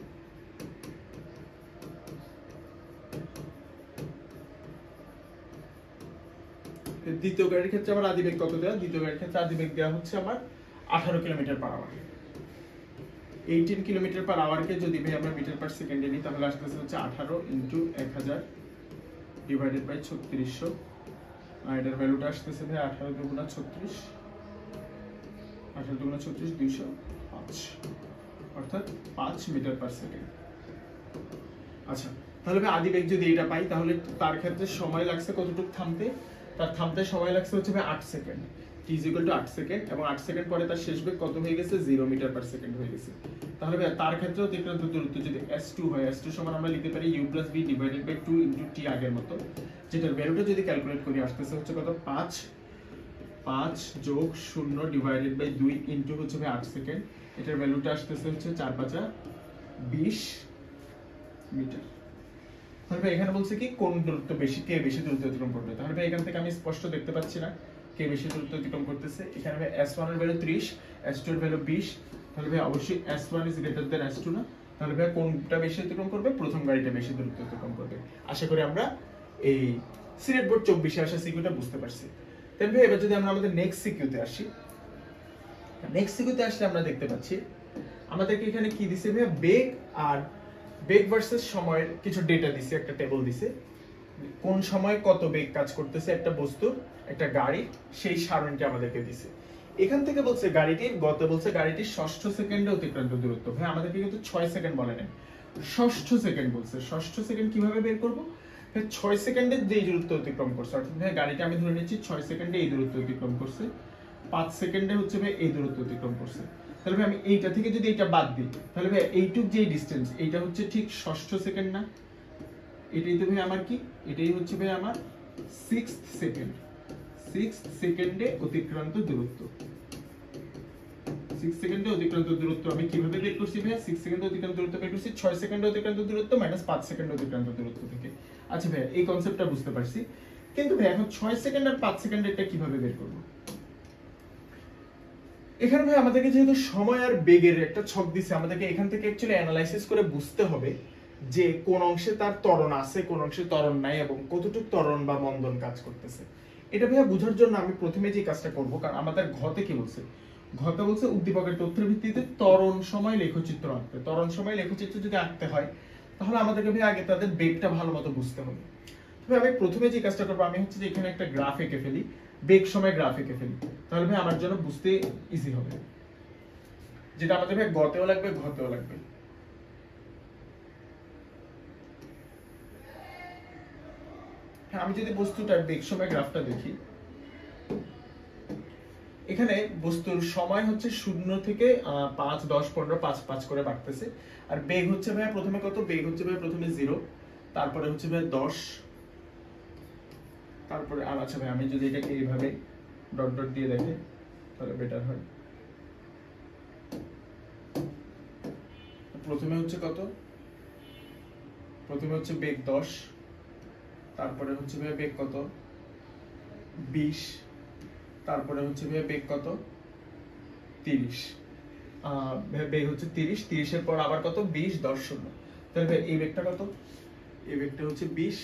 দ্বিতীয় গাড়ির ক্ষেত্রে আমার আদি বেগ কত দেওয়া, দ্বিতীয় গাড়ির ক্ষেত্রে আদি বেগ দেওয়া হচ্ছে আমার 18 kilometre per hour. 18 kilometre per আওয়ারকে যদি ভাই আমরা মিটার পার সেকেন্ডে নিই, তাহলে আসতেছে হচ্ছে 18 ইনটু 1000 ডিভাইডেড বাই 3600, আর এটার ভ্যালুটা আসতেছে ভাই 18 দুগুণা 36, 18 দুগুণা 36 205, অর্থাৎ 5 মিটার পার সেকেন্ড। আচ্ছা, তাহলে ভাই আদি বেগ যদি এটা পাই, তাহলে তার ক্ষেত্রে সময় লাগছে কতটুকু থামতে, তার থামতে সময় লাগছে হচ্ছে ভাই 8 second. t is equal to 8 second, এবং 8 সেকেন্ড পরে তার শেষ বেগ কত হয়ে গেছে, 0 মিটার পার সেকেন্ড হয়ে গেছে। তাহলে ভাই তার ক্ষেত্রে অতিক্রান্ত দূরত্ব যদি s2 হয়, s2 সমান আমরা লিখতে পারি u plus v divided by 2 into t আগের মতো, যেটার ভ্যালুটা যদি ক্যালকুলেট করি আসতেছে হচ্ছে কত, 5 যোগ 0 ডিভাইডেড বাই 2 ইনটু হচ্ছে ভাই 8 সেকেন্ড। এটার ভ্যালুটা আসতেছে হচ্ছে 4 5 20 মিটার। তাহলে এখানে বলছে কি কোন দূরত্ব বেশি, কে বেশি দূরত্ব অতিক্রম করবে। তাহলে এখান থেকে আমি স্পষ্ট দেখতে পাচ্ছি না কে বেশি দূরত্ব অতিক্রম করতেছে। এখানে ভাই s1 এর ভ্যালু 30, s2 এর ভ্যালু 20। তাহলে ভাই অবশ্যই s1 is greater than s2 না। তাহলে ভাই কোনটা বেশি অতিক্রম করবে, প্রথম গাড়িটা বেশি দূরত্ব অতিক্রম করবে। আশা করি আমরা এই সিলেট বোর্ড 24 এ আসা সিকিউটা বুঝতে পারছি। তাহলে ভাই এবার যদি আমরা আমাদের নেক্সট সিকিউতে আসি, নেক্সট সিকিউতে আসলে আমরা দেখতে পাচ্ছি আমাদেরকে এখানে কি দিছে ভাই, বেগ আর বেগ ভার্সেস সময়ের কিছু ডেটা দিছে, একটা টেবল দিছে, কোন সময় কত বেগ কাজ করতেছে একটা বস্তুর, একটা গাড়ি, সেই সারণীটা আমাদেরকে দিছে। এখান থেকে বলছে গাড়িটির গত, বলছে গাড়িটির ষষ্ঠ সেকেন্ডে অতিক্রান্ত দূরত্ব। ভাই আমাদেরকে কিন্তু 6 সেকেন্ড বলে নাই, ষষ্ঠ সেকেন্ড বলছে। ষষ্ঠ সেকেন্ড কিভাবে বের করব, 6 সেকেন্ডে যে দূরত্ব অতিক্রম করছে, অর্থাৎ ভাই গাড়িটা আমি ধরে নিচ্ছি 6 সেকেন্ডে এই দূরত্ব অতিক্রম করছে, 5 সেকেন্ডে হচ্ছে ভাই এই দূরত্ব অতিক্রম করছে। তাহলে ভাই আমি এইটা থেকে যদি এটা বাদ দিই, তাহলে ভাই এইটুক যে ডিসটেন্স, এইটা হচ্ছে ঠিক 6ষ্ঠ সেকেন্ড না? এটাই তো ভাই আমার কি, এটাই হচ্ছে ভাই আমার 6th সেকেন্ড। 6 সেকেন্ডে অতিক্রান্ত দূরত্ব, 6 সেকেন্ডে অতিক্রান্ত দূরত্ব আমি কিভাবে বের করছি ভাই? 6 সেকেন্ডে অতিক্রান্ত দূরত্ব বের করছি 6 সেকেন্ডে অতিক্রান্ত দূরত্ব মাইনাস 5 সেকেন্ডে অতিক্রান্ত দূরত্ব থেকে। আচ্ছা ভাই এই কনসেপ্টটা বুঝতে পারছি, কিন্তু ভাই এখন 6 সেকেন্ড আর 5 সেকেন্ড এটা কিভাবে বের করব? এখানে ভাই আমাদেরকে যেহেতু সময় আর বেগের একটা ছক দিছে, আমাদেরকে এখান থেকে অ্যাকচুয়ালি অ্যানালাইসিস করে বুঝতে হবে যে কোন অংশে তার ত্বরণ আছে, কোন অংশে ত্বরণ নাই, এবং কতটুকু ত্বরণ বা মন্দন কাজ করতেছে। এটা ভাইয়া বোঝার জন্য আমি প্রথমে যে কাজটা করব, কারণ আমাদের ঘতে কি বলছে, ঘতে বলছে উদ্দীপকের তথ্যের ভিত্তিতে ত্বরণ সময় লেখচিত্র আঁকতে। ত্বরণ সময় লেখচিত্র যদি আঁকতে হয়, তাহলে আমাদেরকে ভাই আগে তাদের বেগটা ভালো মতো বুঝতে হবে। তবে আমি প্রথমে যে কাজটা করবো, আমি হচ্ছে যে এখানে একটা গ্রাফ এঁকে ফেলি, বেগ সময় গ্রাফ এঁকে ফেলি, তাহলে ভাই আমার জন্য বুঝতে ইজি হবে, যেটা আমাদের ভাই গতেও লাগবে ঘতেও লাগবে। আমি যদি বস্তুটার বেগ সময় গ্রাফটা দেখি, এখানে বস্তুর সময় হচ্ছে 0 থেকে 5, 10, 15, 5 5 করে বাড়তেছে, আর বেগ হচ্ছে ভাই প্রথমে কত, বেগ হচ্ছে ভাই প্রথমে 0, তারপরে হচ্ছে ভাই 10, তারপরে আর আচ্ছা ভাই আমি যদি এটাকে এইভাবে ডট ডট দিয়ে দেখি তাহলে বেটার হয়। প্রথমে হচ্ছে কত, প্রথমে হচ্ছে বেগ 10, তারপরে হচ্ছে ভাই বেগ কত 20, তারপরে হচ্ছে ভাই বেগ কত 30, বেগ হচ্ছে 30, 30 এর পর আবার কত 20, 10, 0, তাহলে ভাই এই বেগটা কত, এই বেগটা হচ্ছে 20,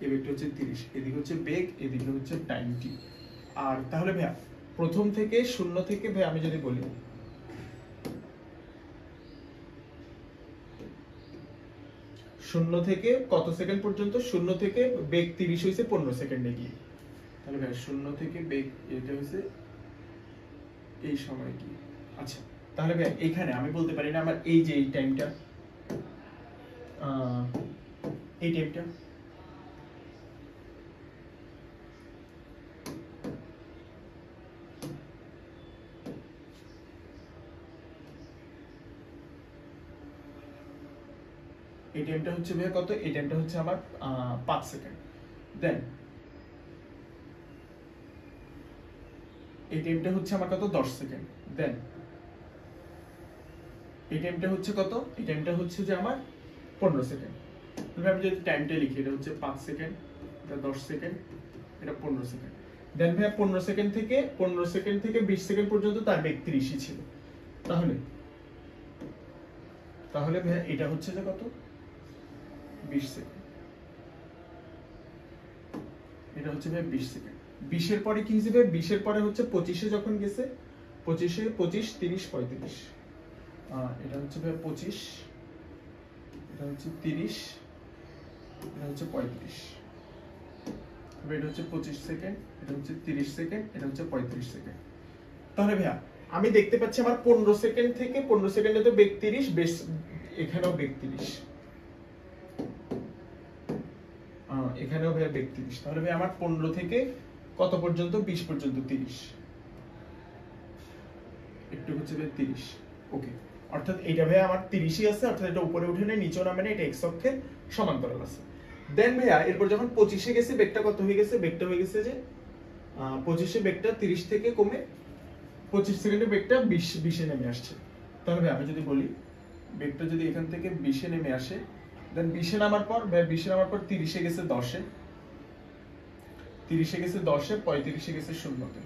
এই বেগটা হচ্ছে 30, এদিকে হচ্ছে বেগ, এদিকে হচ্ছে টাইম টি। আর তাহলে ভাই প্রথম থেকে 0 থেকে ভাই আমি যদি বলি, শূন্য থেকে কত সেকেন্ড পর্যন্ত, 0 থেকে বেগ 30 হইছে 15 সেকেন্ডে গিয়ে, তাহলে ভাই 0 থেকে বেগ এটা হইছে এই সময় কি। আচ্ছা তাহলে ভাই এখানে আমি বলতে পারি না আমার এই যে এই টাইমটা, এই টাইমটা এই টাইমটা হচ্ছে ভাই কত, এই টাইমটা হচ্ছে আমার 5 সেকেন্ড। দেন এই টাইমটা হচ্ছে আমার কত 10 সেকেন্ড। দেন এই টাইমটা হচ্ছে কত, এই টাইমটা হচ্ছে যে আমার 15 সেকেন্ড। তাহলে আমি যদি টাইমটা লিখি, এটা হচ্ছে 5 সেকেন্ড, এটা 10 সেকেন্ড, এটা 15 সেকেন্ড। দেন ভাই 15 সেকেন্ড থেকে 20 সেকেন্ড পর্যন্ত তার বেগ 30ই ছিল। তাহলে তাহলে ভাই এটা হচ্ছে যে কত 20 সেকেন্ড, এটা হচ্ছে ভাই 20 সেকেন্ড। 20 এর পরে কি হিসেবে, 20 এর পরে হচ্ছে 25 এ যখন গেছে, 25 এ 25, 30, 35, এটা হচ্ছে ভাই 25, এটা হচ্ছে 30, এটা হচ্ছে 35, এটা হচ্ছে 25 সেকেন্ড, এটা হচ্ছে 30 সেকেন্ড, এটা হচ্ছে 35 সেকেন্ড। তাহলে ভাইয়া আমি দেখতে পাচ্ছি আমার 15 সেকেন্ড থেকে 15 সেকেন্ডে তো বেগ 30, বেশ এখানেও বেগ 30, এখানেও ভাইয়া বেগ 30। তাহলে ভাই আমার 15 থেকে কত পর্যন্ত, 20 পর্যন্ত 30, একটু হচ্ছে ভাই 30। ওকে, অর্থাৎ এটা ভাইয়া আমার 30ই আছে, অর্থাৎ এটা উপরে উঠে নেই, নিচেও নামে না, এটা এক্স অক্ষে সমান্তরাল আছে। দেন ভাইয়া এরপর যখন 25 এ গেছে, বেগটা কত হয়ে গেছে, বেগটা হয়ে গেছে যে 25 এ বেগটা 30 থেকে কমে 25 সেকেন্ডে বেগটা 20 এ নেমে আসছে। তাহলে ভাই আমি যদি বলি বেগটা যদি এখান থেকে 20 এ নেমে আসে, দেন 20 এ নামার পর ভাই 20 এ নামার পর 30 এ গেছে 10 এ, 30 এ গেছে 10 এ, 35 এ গেছে 0 তে।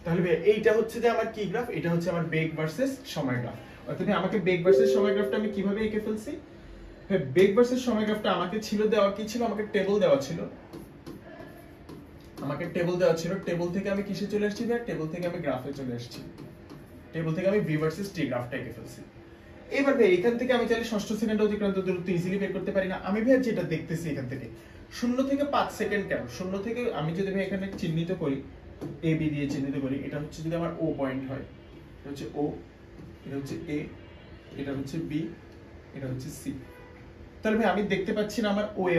তাহলে ভাই এইটা হচ্ছে যে আমার কি গ্রাফ, এটা হচ্ছে আমার বেগ ভার্সেস সময় গ্রাফ। অর্থাৎ আমাকে বেগ ভার্সেস সময় গ্রাফটা আমি কিভাবে এঁকে ফেলছি, বেগ ভার্সেস সময় গ্রাফটা আমাকে ছিল দেওয়া, কি ছিল, আমাকে টেবল দেওয়া ছিল, টেবল থেকে আমি কিসে চলে আসছি ভাই, টেবল থেকে আমি গ্রাফে চলে আসছি, টেবল থেকে আমি ভি ভার্সেস টি গ্রাফটা এঁকে ফেলছি। এবার ভাই এখান থেকে আমি চাইলে 6ষ্ঠ সেকেন্ডে অতিক্রান্ত দূরত্ব ইজিলি বের করতে পারি না। আমি ভাই যেটা দেখতেছি এখান থেকে 0 থেকে 5 সেকেন্ড, কেন 0 থেকে আমি যদি ভাই এখানে চিহ্নিত করি, এ বি দিয়ে চিহ্নিত করি, এটা হচ্ছে যদি আমার ও পয়েন্ট হয়, এটা হচ্ছে ও, এটা হচ্ছে এ, এটা হচ্ছে বি, এটা হচ্ছে সি। তাহলে ভাই আমি দেখতে পাচ্ছি না আমার ওই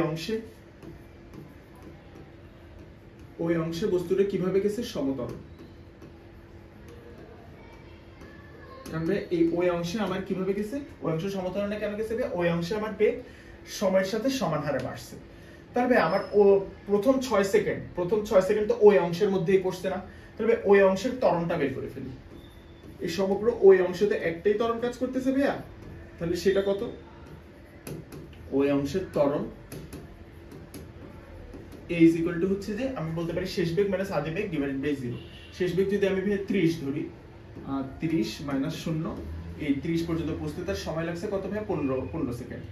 অংশে বস্তুটা কিভাবে গেছে, সমতল। কারণ এই ওই অংশে আমার কিভাবে গেছে, ওই অংশ সমতল না কেন গেছে, ওই অংশে আমার বেগ সময়ের সাথে সমান হারে বাড়ছে। তাহলে আমার প্রথম 6 সেকেন্ড তো ওই অংশের মধ্যেই পড়ছে না, তাহলে ওই অংশের ত্বরণটা বের করে ফেলি। এই সমগ্র ওই অংশতে একটাই ত্বরণ কাজ করতেছে ভাইয়া, তাহলে সেটা কত, ওই অংশের ত্বরণ a is equal to হচ্ছে যে আমি বলতে পারি শেষ বেগ মাইনাস আদি বেগ ডিভাইডেড বাই 0। শেষ বেগ যদি আমি ভাই 30 ধরি, 30 মাইনাস 0, এই 30 পর্যন্ত পৌঁছতে তার সময় লাগছে কত ভাই, 15 সেকেন্ড।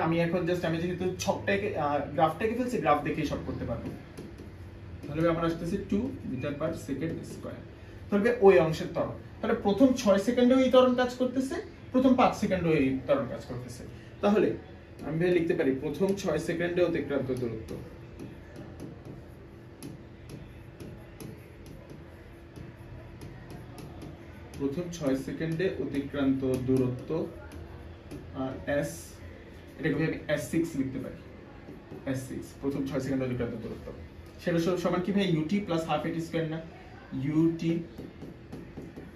আমি এখন জাস্ট আমি যেহেতু ছকটাকে গ্রাফটাকে ফেলছি, গ্রাফ দেখেই সব করতে পারবো। তাহলে আমার আসতেছে 2 মিটার পার সেকেন্ড স্কয়ার। তাহলে ওই অংশের ত্বরণ, তাহলে প্রথম 6 সেকেন্ডে এই ত্বরণ কাজ করতেছে, প্রথম 5 সেকেন্ডে এই ত্বরণ কাজ করতেছে। তাহলে আমি ভাই লিখতে পারি প্রথম 6 সেকেন্ডে অতিক্রান্ত দূরত্ব, প্রথম 6 সেকেন্ডে অতিক্রান্ত দূরত্ব s, এটাকে আমি s6 লিখতে পারি, s6 প্রথম 6 সেকেন্ডে অতিক্রান্ত দূরত্ব। সেটা সমান কি ভাই ut plus half at square না, ut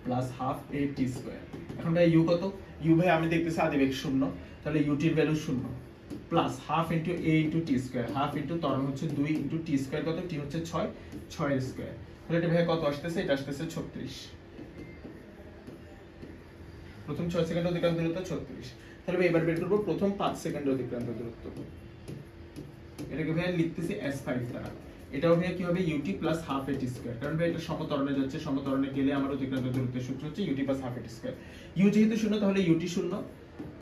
plus half at square. এখন ভাই u কত, u ভাই আমি দেখতেছি আদিবেগ 0, তাহলে ut এর value 0 plus half into a into t square, half into ত্বরণ হচ্ছে 2 ইনটু t স্কয়ার কত, t হচ্ছে 6 এর স্কয়ার। তাহলে এটা ভাই কত আসতেছে, এটা আসতেছে 36। প্রথম 6 সেকেন্ড অতিক্রান্ত দূরত্ব 36। তাহলে এবার বের করব প্রথম 5 সেকেন্ড অতিক্রান্ত দূরত্ব, এটাকে ভাই লিখতেছি s5 দ্বারা। এটাও ভাই কি হবে ut plus half at square, কারণ ভাই এটা সমতরণে যাচ্ছে, সমতরণে গেলে আমার অতিক্রান্ত দূরত্বের সূত্র হচ্ছে ut plus half at square. u যেহেতু 0 তাহলে ut 0,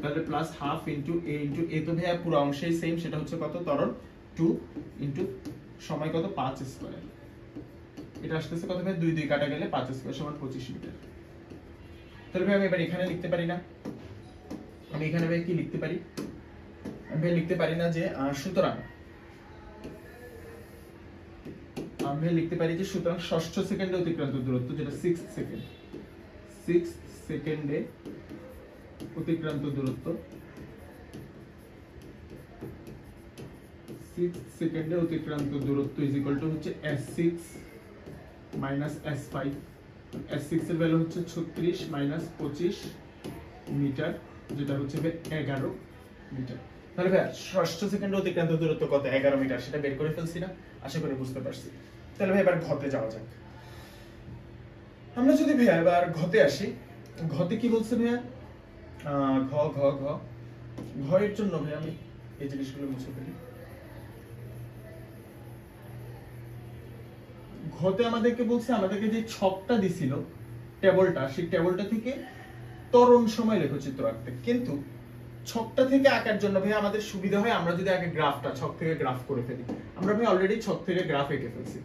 তাহলে plus half into a into a, তো ভাই পুরো অংশেই সেম, সেটা হচ্ছে কত, ত্বরণ 2 ইনটু সময় কত 5 স্কয়ার। এটা আসতেছে কত ভাই, 2 2 কাটা গেলে 5 স্কয়ার সমান 25 মিটার। তাহলে ভাই আমি এবার এখানে লিখতে পারি না, আমি এখানে ভাই কি লিখতে পারি, আমি ভাই লিখতে পারি না যে সুতরাং আমি লিখতে পারি যে সুতরাং ষষ্ঠ সেকেন্ডে অতিক্রান্ত দূরত্ব, যেটা 6 সেকেন্ডে অতিক্রান্ত দূরত্ব, 6 সেকেন্ডে অতিক্রান্ত দূরত্ব ইজ ইকুয়াল টু হচ্ছে s6 মাইনাস s5। s6 এর ভ্যালু হচ্ছে 36 মাইনাস 25 মিটার, যেটা হচ্ছে 11 মিটার। তাহলে ভাই ষষ্ঠ সেকেন্ডে অতিক্রান্ত দূরত্ব কত, 11 মিটার, সেটা বের করে ফেলছি না, আশা করি বুঝতে পারছি। তাহলে ভাই এবার ঘতে যাওয়া যাক। আমরা যদি ভাই এবার ঘতে আসি, ঘতে কি বলছে ভাইয়া, ঘ ঘ ঘ ঘ এর জন্য ভাই আমি এই জিনিসগুলো মুছে ফেলি। ঘতে আমাদেরকে বলছে, আমাদেরকে যে ছকটা দিছিল টেবলটা, সেই টেবলটা থেকে ত্বরণ সময় লেখচিত্র আঁকতে, কিন্তু ছকটা থেকে আঁকার জন্য ভাই আমাদের সুবিধা হয় আমরা যদি আগে গ্রাফটা ছক থেকে গ্রাফ করে ফেলি। আমরা ভাই অলরেডি ছক থেকে গ্রাফ এঁকে ফেলছি,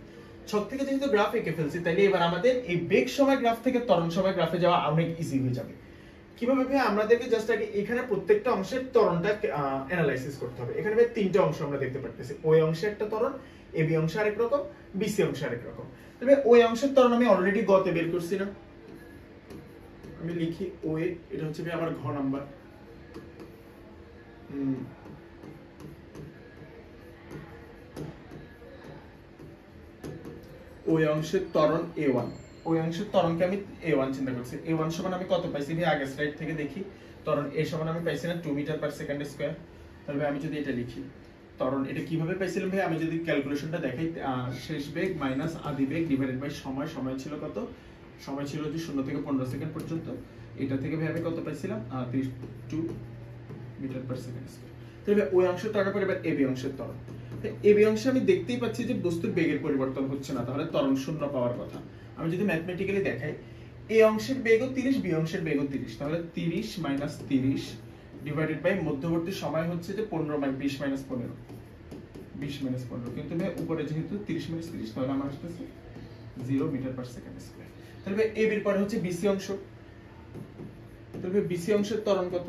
ছক থেকে যেহেতু গ্রাফ এঁকে ফেলছি, তাইলে এবার আমাদের এই বেগ সময় গ্রাফ থেকে ত্বরণ সময় গ্রাফে যাওয়া অনেক ইজি হয়ে যাবে। কিভাবে ভাই, আমাদেরকে জাস্ট আগে এখানে প্রত্যেকটা অংশের ত্বরণটা অ্যানালাইসিস করতে হবে। এখানে ভাই 3টা অংশ আমরা দেখতে পাচ্ছি, ওই অংশে একটা ত্বরণ, এবি অংশে আরেক রকম, বিসি অংশে আরেক রকম। তবে ওই অংশের ত্বরণ আমি অলরেডি গতে বের করছি না, আমি লিখি ওয়ে, এটা হচ্ছে ভাই আমার ঘ নাম্বার। ওই অংশের ত্বরণ a1, ওই অংশের ত্বরণকে আমি a1 চিন্তা করছি। a1 সমান আমি কত পাইছি ভাই, আগের স্লাইড থেকে দেখি, ত্বরণ a সমান আমি পাইছি না 2 মিটার পার সেকেন্ড স্কয়ার। তাহলে আমি যদি এটা লিখি ত্বরণ, এটা কিভাবে পাইছিলাম ভাই, আমি যদি ক্যালকুলেশনটা দেখাই, শেষ বেগ মাইনাস আদি বেগ ডিভাইডেড বাই সময়, সময় ছিল কত, সময় ছিল যে 0 থেকে 15 সেকেন্ড পর্যন্ত, এটা থেকে ভাই আমি কত পাইছিলাম 32 মিটার পার সেকেন্ড স্কয়ার। তাহলে ওই অংশের ত্বরণ পর এবার এবি অংশের ত্বরণ, এবি অংশে আমি দেখতেই পাচ্ছি যে বস্তুর বেগের পরিবর্তন হচ্ছে না, তাহলে ত্বরণ 0 পাওয়ার কথা। আমি যদি ম্যাথমেটিক্যালি দেখাই, এ অংশের বেগও 30, বি অংশের বেগও 30, তাহলে 30 মাইনাস 30 ডিভাইডেড বাই মধ্যবর্তী সময় হচ্ছে যে 20 মাইনাস 15, 20 মাইনাস 15, কিন্তু ভাই উপরে যেহেতু 30 মাইনাস 30, তাহলে আমার আসতেছে 0 মিটার পার সেকেন্ড স্কয়ার। তাহলে এবির পরে হচ্ছে বিসি অংশ, তাহলে বিসি অংশের ত্বরণ কত,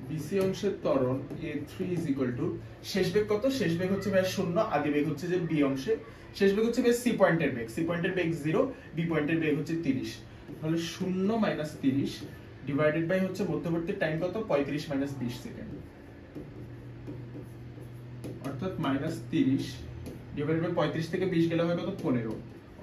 বিসি অংশের ত্বরণ a3 is equal to শেষ বেগ কত, শেষ বেগ হচ্ছে ভাই 0, আদি বেগ হচ্ছে যে বি অংশে, শেষ বেগ হচ্ছে ভাই সি পয়েন্টের বেগ, সি পয়েন্টের বেগ 0, বি পয়েন্টের বেগ হচ্ছে 30। তাহলে 0 মাইনাস 30 ডিভাইডেড বাই হচ্ছে মধ্যবর্তী টাইম কত 35 মাইনাস 20 সেকেন্ড, অর্থাৎ মাইনাস 30 ডিভাইডেড বাই 35 থেকে 20 গেলে হয় কত 15,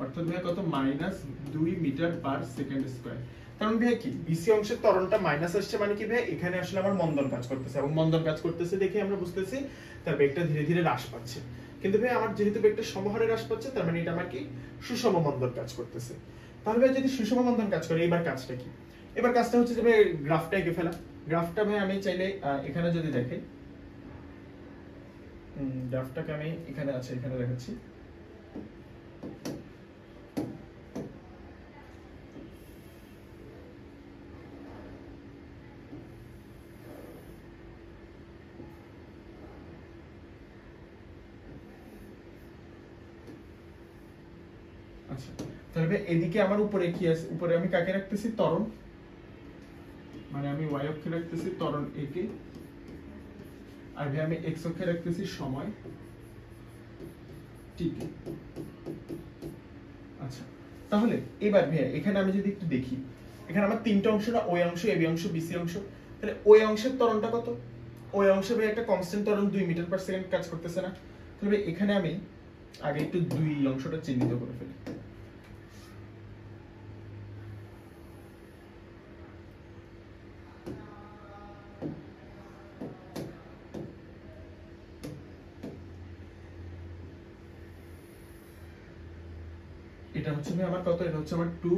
অর্থাৎ ভাই কত minus 2 metre per second square. কারণ ভাই কি বিসি অংশের ত্বরণটা মাইনাস আসছে মানে কি ভাই এখানে আসলে আমার মন্দন কাজ করতেছে, এবং মন্দন কাজ করতেছে দেখে আমরা বুঝতেছি তার বেগটা ধীরে ধীরে হ্রাস পাচ্ছে। কিন্তু ভাই আমার যেহেতু বেগটা সমহারে হ্রাস পাচ্ছে তার মানে এটা আমার কি সুষম মন্দন কাজ করতেছে। তাহলে ভাই যদি সুষম মন্দন কাজ করে এবার কাজটা কি? এবার কাজটা হচ্ছে যে ভাই গ্রাফটা এঁকে ফেলা। গ্রাফটা ভাই আমি চাইলে এখানে যদি দেখেন, গ্রাফটাকে আমি এখানে আছে এখানে দেখাচ্ছি। আচ্ছা তাহলে ভাই এদিকে আমার উপরে কি আছে, উপরে আমি কাকে রাখতেছি ত্বরণ, মানে আমি y অক্ষে রাখতেছি ত্বরণ a কে, আর ভাই আমি x অক্ষে রাখতেছি সময় t কে। আচ্ছা তাহলে এবার ভাই এখানে আমি যদি একটু দেখি, এখানে আমার তিনটা অংশ না, ওই অংশ এবি অংশ বিসি অংশ। তাহলে ওই অংশের ত্বরণটা কত? ওই অংশে ভাই একটা কনস্ট্যান্ট ত্বরণ 2 মিটার পার সেকেন্ড কাজ করতেছে না? তাহলে ভাই এখানে আমি আগে একটু 2 অংশটা চিহ্নিত করে ফেলি। এটা হচ্ছে আমার কত, এটা হচ্ছে আমার 2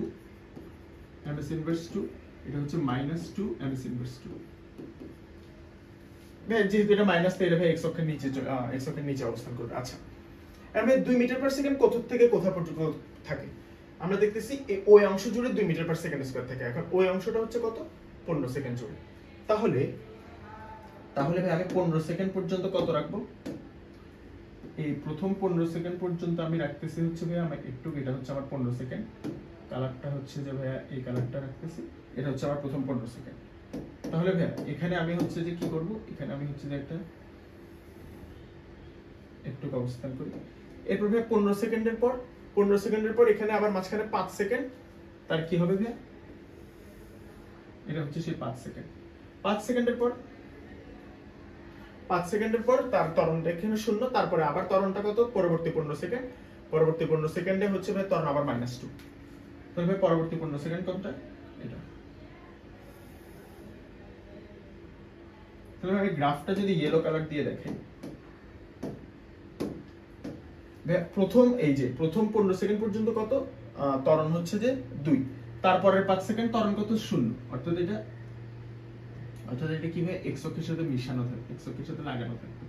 ms ইনভার্স 2, এটা হচ্ছে -2 ms ইনভার্স 2। ভাই যেহেতু এটা মাইনাস তাই ভাই x অক্ষের নিচে x অক্ষের নিচে অবস্থান করবে। আচ্ছা আর ভাই 2 মিটার পার সেকেন্ড কত থেকে কোথা পর্যন্ত থাকে? আমরা দেখতেছি ওই অংশ জুড়ে 2 মিটার পার সেকেন্ড স্কয়ার থাকে। এখন ওই অংশটা হচ্ছে কত 15 সেকেন্ড জুড়ে। তাহলে ভাই আমি 15 সেকেন্ড পর্যন্ত কত রাখবো? এই প্রথম 15 সেকেন্ড পর্যন্ত আমি রাখতেছি হচ্ছে ভাই আমার একটু, এটা হচ্ছে আমার 15 সেকেন্ড, কালারটা হচ্ছে যে ভাই এই কালারটা রাখতেছি, এটা হচ্ছে আমার প্রথম 15 সেকেন্ড। তাহলে ভাই এখানে আমি হচ্ছে যে কি করব, এখানে আমি হচ্ছে যে একটা একটু অবস্থান করি। এরপর ভাই 15 সেকেন্ডের পর এখানে আবার মাঝখানে 5 সেকেন্ড, তার কি হবে ভাই এটা হচ্ছে সেই 5 সেকেন্ড। 5 সেকেন্ডের পর তার ত্বরণটা এখানে 0, তারপরে আবার ত্বরণটা কত পরবর্তী 15 সেকেন্ড, পরবর্তী 15 সেকেন্ডে হচ্ছে ভাই ত্বরণ আবার -2। তাহলে ভাই পরবর্তী 15 সেকেন্ড কোনটা? এটা। তাহলে ভাই গ্রাফটা যদি ইয়েলো কালার দিয়ে দেখেন, প্রথম 15 সেকেন্ড পর্যন্ত কত ত্বরণ হচ্ছে যে 2, তারপরের 5 সেকেন্ড ত্বরণ কত 0, অর্থাৎ এটা কি ভাই x অক্ষের সাথে মিশানো থাকবে, x অক্ষের সাথে লাগানো থাকবে।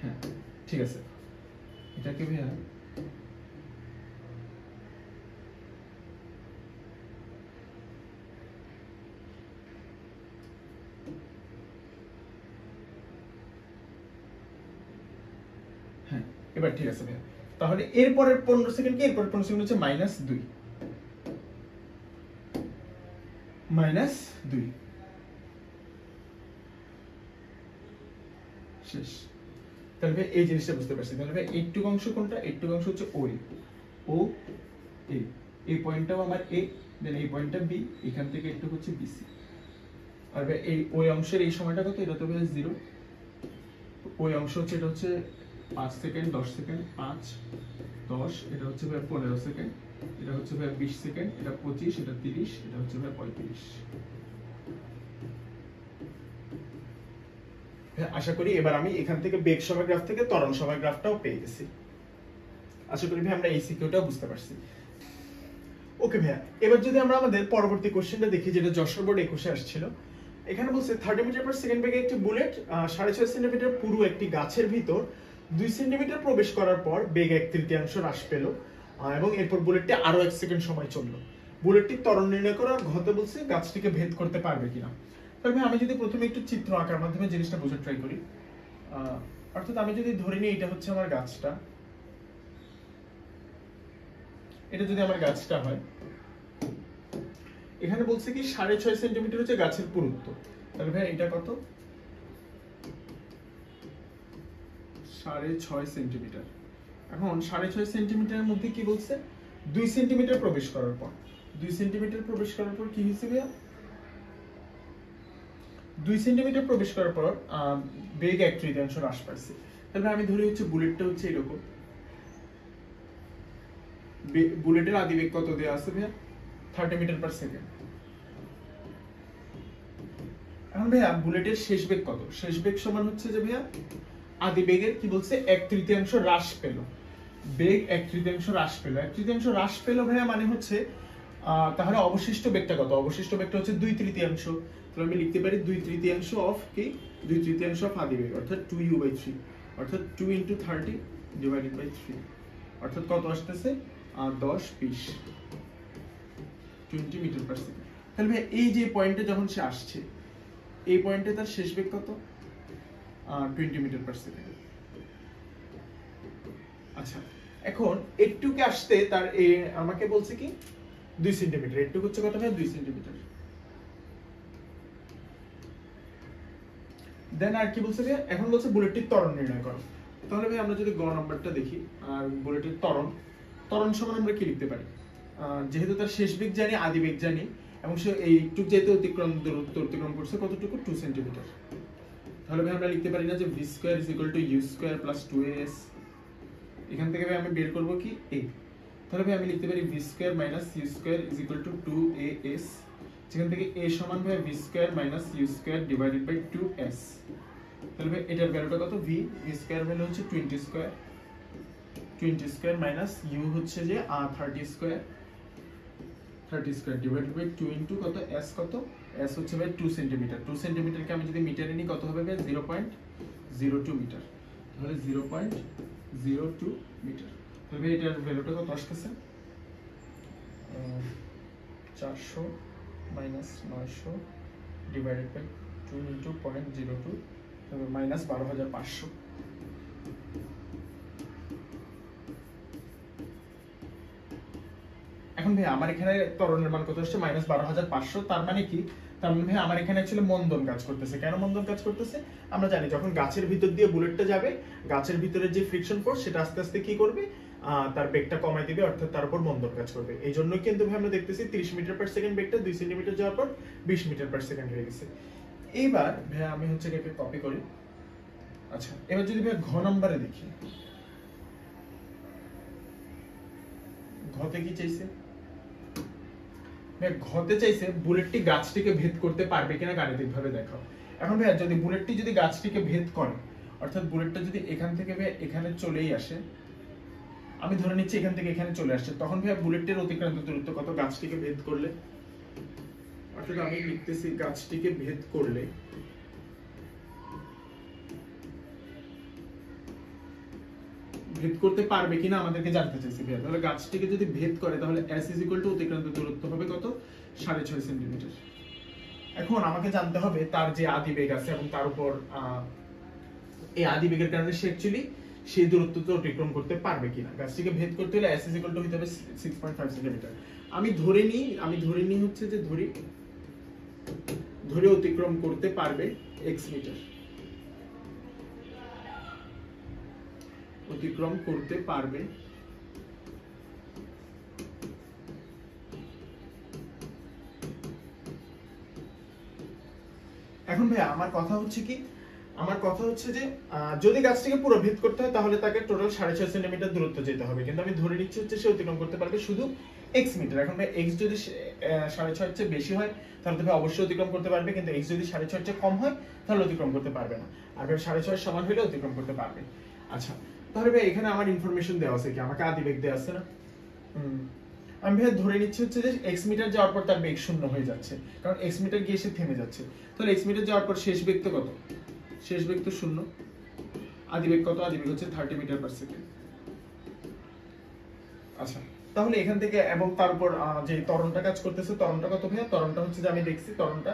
হ্যাঁ ঠিক আছে, এটা কি ভাইয়া হ্যাঁ এবার ঠিক আছে ভাইয়া। তাহলে এরপরের 15 সেকেন্ড কি, এরপরের 15 সেকেন্ড হচ্ছে -2 শেষ। তাহলে ভাই এই জিনিসটা বুঝতে পারছি। তাহলে ভাই এইটুকু অংশ কোনটা? এইটুকু অংশ হচ্ছে ও এ, এই পয়েন্টটাও আমার এ, দেন এই পয়েন্টটা বি, এখান থেকে একটু হচ্ছে বিসি। আর ভাই এই ওই অংশের এই সময়টা কত? এটা তো ভাই 0। ওই অংশ হচ্ছে এটা হচ্ছে 5 সেকেন্ড 10 সেকেন্ড 5 10, এটা হচ্ছে ভাই 15 সেকেন্ড, এটা হচ্ছে ভাই 20 সেকেন্ড, এটা 25, এটা 30, এটা হচ্ছে ভাই 35। আশা করি এবার আমি এখান থেকে বেগ সময় গ্রাফ থেকে ত্বরণ সময় গ্রাফটাও পেয়ে গেছি। আশা করি ভাই আমরা এই সিকিউরটাও বুঝতে পারছি। ওকে ভাইয়া, এবার যদি আমরা আমাদের পরবর্তী কোশ্চেনটা দেখি, যেটা যশোর বোর্ড 21-এ আসছিল। এখানে বলছে 30 মিটার পার সেকেন্ড বেগে একটি বুলেট 6.5 সেন্টিমিটার পুরো একটি গাছের ভিতর 2 সেন্টিমিটার প্রবেশ করার পর বেগ 1/3 হ্রাস পেল, এবং এরপর বুলেটটি আরো 1 সেকেন্ড সময় চলল। বুলেটটির ত্বরণ নির্ণয় করার ঘতে বলছে গাছটিকে ভেদ করতে পারবে কিনা। তবে আমি যদি প্রথমে একটু চিত্র আঁকার মাধ্যমে জিনিসটা বোঝার ট্রাই করি, অর্থাৎ আমি যদি ধরে নিই এটা হচ্ছে আমার গাছটা, এটা যদি আমার গাছটা হয়, এখানে বলছে কি 6.5 সেন্টিমিটার হচ্ছে গাছের পুরুত্ব। তাহলে ভাই এটা কত? 6.5 সেন্টিমিটার। এখন 6.5 সেন্টিমিটারের মধ্যে কি বলছে? 2 সেন্টিমিটার প্রবেশ করার পর 2 সেন্টিমিটার প্রবেশ করার পর কি হয়েছে ভাইয়া? 2 সেন্টিমিটার প্রবেশ করার পর বেগ 1/3 হ্রাস পাইছে। তাহলে আমি ধরি হচ্ছে বুলেটটা হচ্ছে এরকম, বুলেটের আদি বেগ কত দেয়া আছে ভাইয়া? 30 মিটার পার সেকেন্ড। এখন ভাইয়া বুলেটের শেষ বেগ কত? শেষ বেগ সমান হচ্ছে যে ভাইয়া আদি বেগের কি বলছে 1/3 হ্রাস পেল, বেগ 1/3 হ্রাস পেল। 1/3 হ্রাস পেল ভাইয়া মানে হচ্ছে তাহলে অবশিষ্ট বেগটা কত? অবশিষ্ট বেগটা হচ্ছে 2/3। তাহলে আমি লিখতে পারি 2/3 অফ কি? 2/3 অফ আদি বেগ অর্থাৎ 2u/3 অর্থাৎ 2 × 30 ডিভাইডেড বাই 3 অর্থাৎ কত আসতেছে? 10 20 20 মিটার পার সেকেন্ড। তাহলে ভাই এই যে পয়েন্টে যখন সে আসছে, এই পয়েন্টে তার শেষ বেগ কত? 20 মিটার পার সেকেন্ড। আচ্ছা, এখন এটুকে আসতে তার আমাকে বলছে কি 2 সেন্টিমিটার। এটুকু হচ্ছে কত ভাই? 2 সেন্টিমিটার। দেন আর কি বলছে ভাই? এখন বলছে বুলেটটির ত্বরণ নির্ণয় করো। তাহলে ভাই আমরা যদি গ নাম্বারটা দেখি, আর বুলেটের ত্বরণ সমান আমরা কি লিখতে পারি? যেহেতু তার শেষ বেগ জানি, আদি বেগ জানি, এবং সে এইটুক যেহেতু দূরত্ব অতিক্রম করছে কতটুকু? 2 সেন্টিমিটার। তাহলে ভাই আমরা লিখতে পারি না যে v² = u² + 2as? এখান থেকে ভাই আমি বের করব কি a। তাহলে ভাই আমি লিখতে পারি v² - u² = 2as, যেখান থেকে a সমান ভাই v² - u² divided by 2s। তাহলে ভাই এটার ভ্যালুটা কত? v² ভ্যালু হচ্ছে 20² মাইনাস u হচ্ছে যে 30² ডিভাইডেড বাই 2 ইনটু কত? s কত? s হচ্ছে ভাই 2 সেন্টিমিটার। 2 সেন্টিমিটারকে আমি যদি মিটারে নিই কত হবে ভাই? 0.02 মিটার। তাহলে 0.02 মিটার। তাহলে ভাই এটার ভ্যালুটা কত আসতেছে? 400 মাইনাস 900 ডিভাইডেড বাই 2 ইনটু 0.02 তাহলে মাইনাস 12,500। এখন ভাই আমার এখানে ত্বরণের মান কত আসছে? -12,500। তার মানে কি? তার মানে ভাই আমার এখানে অ্যাকচুয়ালি মন্দন কাজ করতেছে। কেন মন্দন কাজ করতেছে? আমরা জানি যখন গাছের ভিতর দিয়ে বুলেটটা যাবে, গাছের ভিতরে যে ফ্রিকশন ফোর্স সেটা আস্তে আস্তে কি করবে? তার বেগটা কমাই দিবে, অর্থাৎ তার উপর মন্দন কাজ করবে। এই জন্য কিন্তু ভাই আমরা দেখতেছি 30 মিটার পার সেকেন্ড বেগটা 2 সেন্টিমিটার যাওয়ার পর 20 মিটার পার সেকেন্ড হয়ে গেছে। এইবার ভাই আমি হচ্ছে এটাকে কপি করি। আচ্ছা, এবার যদি ভাই ঘ নম্বরে দেখি, ঘতে কি চাইছে? ঘতে চাইছে বুলেটটি গাছটিকে ভেদ করতে পারবে কিনা গাণিতিক ভাবে দেখাও। এখন ভাইয়া যদি বুলেটটি যদি গাছটিকে ভেদ করে, অর্থাৎ বুলেটটা যদি এখান থেকে ভাই এখানে চলেই আসে, আমি ধরে নিচ্ছি এখান থেকে এখানে চলে আসছে, তখন ভাইয়া বুলেটটির অতিক্রান্ত দূরত্ব কত গাছটিকে ভেদ করলে? অর্থাৎ আমি লিখতেছি গাছটিকে ভেদ করলে ভেদ করতে পারবে কিনা আমাদেরকে জানতে চাইছি ভাইয়া। তাহলে গাছটিকে যদি ভেদ করে তাহলে s = অতিক্রান্ত দূরত্ব হবে কত? 6.5 সেন্টিমিটার। এখন আমাকে জানতে হবে তার যে আদি বেগ আছে এবং তার উপর এই আদি বেগের কারণে সে অ্যাকচুয়ালি সেই দূরত্বটা অতিক্রম করতে পারবে কিনা। গাছটিকে ভেদ করতে হলে s = হতে হবে 6.5 সেন্টিমিটার। আমি ধরে নিই হচ্ছে যে ধরে অতিক্রম করতে পারবে x মিটার, অতিক্রম করতে পারবে এখন ভাই আমার কথা হচ্ছে কি, আমার কথা হচ্ছে যে যদি গাছটিকে পুরো ভেদ করতে হয় তাহলে তাকে টোটাল 6.5 সেন্টিমিটার দূরত্ব যেতে হবে, কিন্তু আমি ধরে নিচ্ছি হচ্ছে সে অতিক্রম করতে পারবে শুধু x মিটার। এখন ভাই x যদি 6.5 চেয়ে বেশি হয় তাহলে তো ভাই অবশ্যই অতিক্রম করতে পারবে, কিন্তু x যদি 6.5 চেয়ে কম হয় তাহলে অতিক্রম করতে পারবে না। আর ভাই 6.5 সমান হলে অতিক্রম করতে পারবে। আচ্ছা, তাহলে ভাই এখানে আমার ইনফরমেশন দেওয়া আছে কি? আমাকে আদি বেগ দেওয়া আছে না? আমি ভাই ধরে নিচ্ছি হচ্ছে যে x মিটার যাওয়ার পর তার বেগ শূন্য হয়ে যাচ্ছে, কারণ x মিটার গিয়ে সে থেমে যাচ্ছে। তাহলে x মিটার যাওয়ার পর শেষ বেগ তো কত? শেষ বেগ তো শূন্য। আদি বেগ কত? আদি বেগ হচ্ছে 30 মিটার পার সেকেন্ড। আচ্ছা, তাহলে এখান থেকে এবং তারপর যে ত্বরণটা কাজ করতেছে, ত্বরণটা কত ভাইয়া? ত্বরণটা হচ্ছে যে আমি দেখছি ত্বরণটা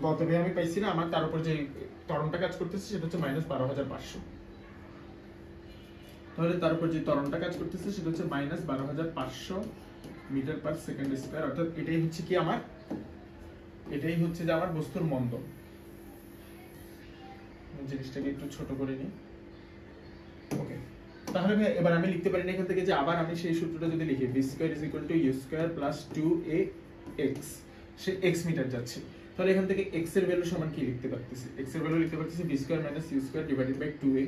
গত ভাই আমি পাইছি না, আমার তার উপর যে ত্বরণটা কাজ করতেছে সেটা হচ্ছে -12,500। তাহলে তার উপর যে ত্বরণটা কাজ করতেছে সেটা হচ্ছে -12,500 মিটার পার সেকেন্ড স্কয়ার, অর্থাৎ এটাই হচ্ছে কি আমার, এটাই হচ্ছে যে আমার বস্তুর মন্দন। জিনিসটাকে একটু ছোট করে নিই। ওকে, তাহলে ভাই এবার আমি লিখতে পারি না এখান থেকে যে আবার আমি সেই সূত্রটা যদি লিখি v square is equal to u square plus 2ax, সে x মিটার যাচ্ছে, তাহলে এখান থেকে x এর ভ্যালু সমান কি লিখতে পারতেছি, x এর ভ্যালু লিখতে পারতেছি v square minus u square divided by 2a।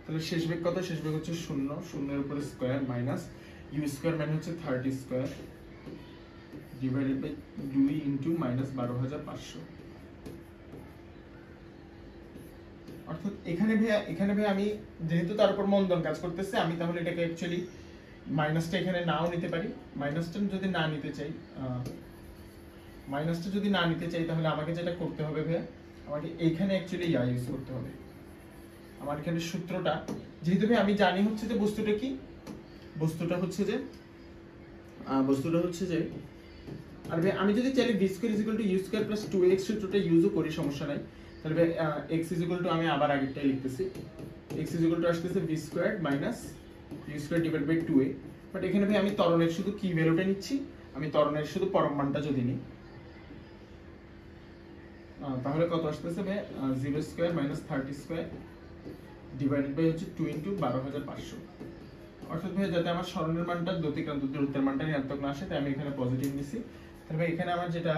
তাহলে শেষ বেগ কত, শেষ বেগ হচ্ছে 0, 0 এর উপরে স্কয়ার মাইনাস u স্কয়ার মানে হচ্ছে 30 square divided by 2 into minus 12500। অর্থাৎ এখানে ভাই আমি যেহেতু তার উপর মন্দন কাজ করতেছে, আমি তাহলে এটাকে অ্যাকচুয়ালি মাইনাসটা এখানে নাও নিতে পারি। মাইনাসটা যদি না নিতে চাই তাহলে আমাকে যেটা করতে হবে ভাই, আমাকে এইখানে অ্যাকচুয়ালি ইউজ করতে হবে। আমার এখানে সূত্রটা যেহেতু ভাই আমি জানি হচ্ছে যে বস্তুটা কি, বস্তুটা হচ্ছে যে আর ভাই আমি যদি চাইলে v square is equal to u square plus 2x সূত্রটা ইউজও করি, সমস্যা নাই। তাহলে ভাই x ইজ ইকুয়াল টু আমি আবার আগেরটাই লিখতেছি, x ইজ ইকুয়াল টু আসতেছে v square minus u square divided by 2a। But এখানে ভাই আমি ত্বরণের শুধু কি ভ্যালুটা নিচ্ছি, আমি ত্বরণের শুধু পরম মানটা যদি নিই তাহলে কত আসতেছে ভাই 0 square minus 30 square divided by হচ্ছে 2 ইনটু 12500। অর্থাৎ ভাই যাতে আমার সরণের মানটা দ্যুতিক্রান্ত দূরত্বের মানটা ঋণাত্মক না আসে, তাই আমি এখানে পজিটিভ নিছি। তাহলে ভাই এখানে আমার যেটা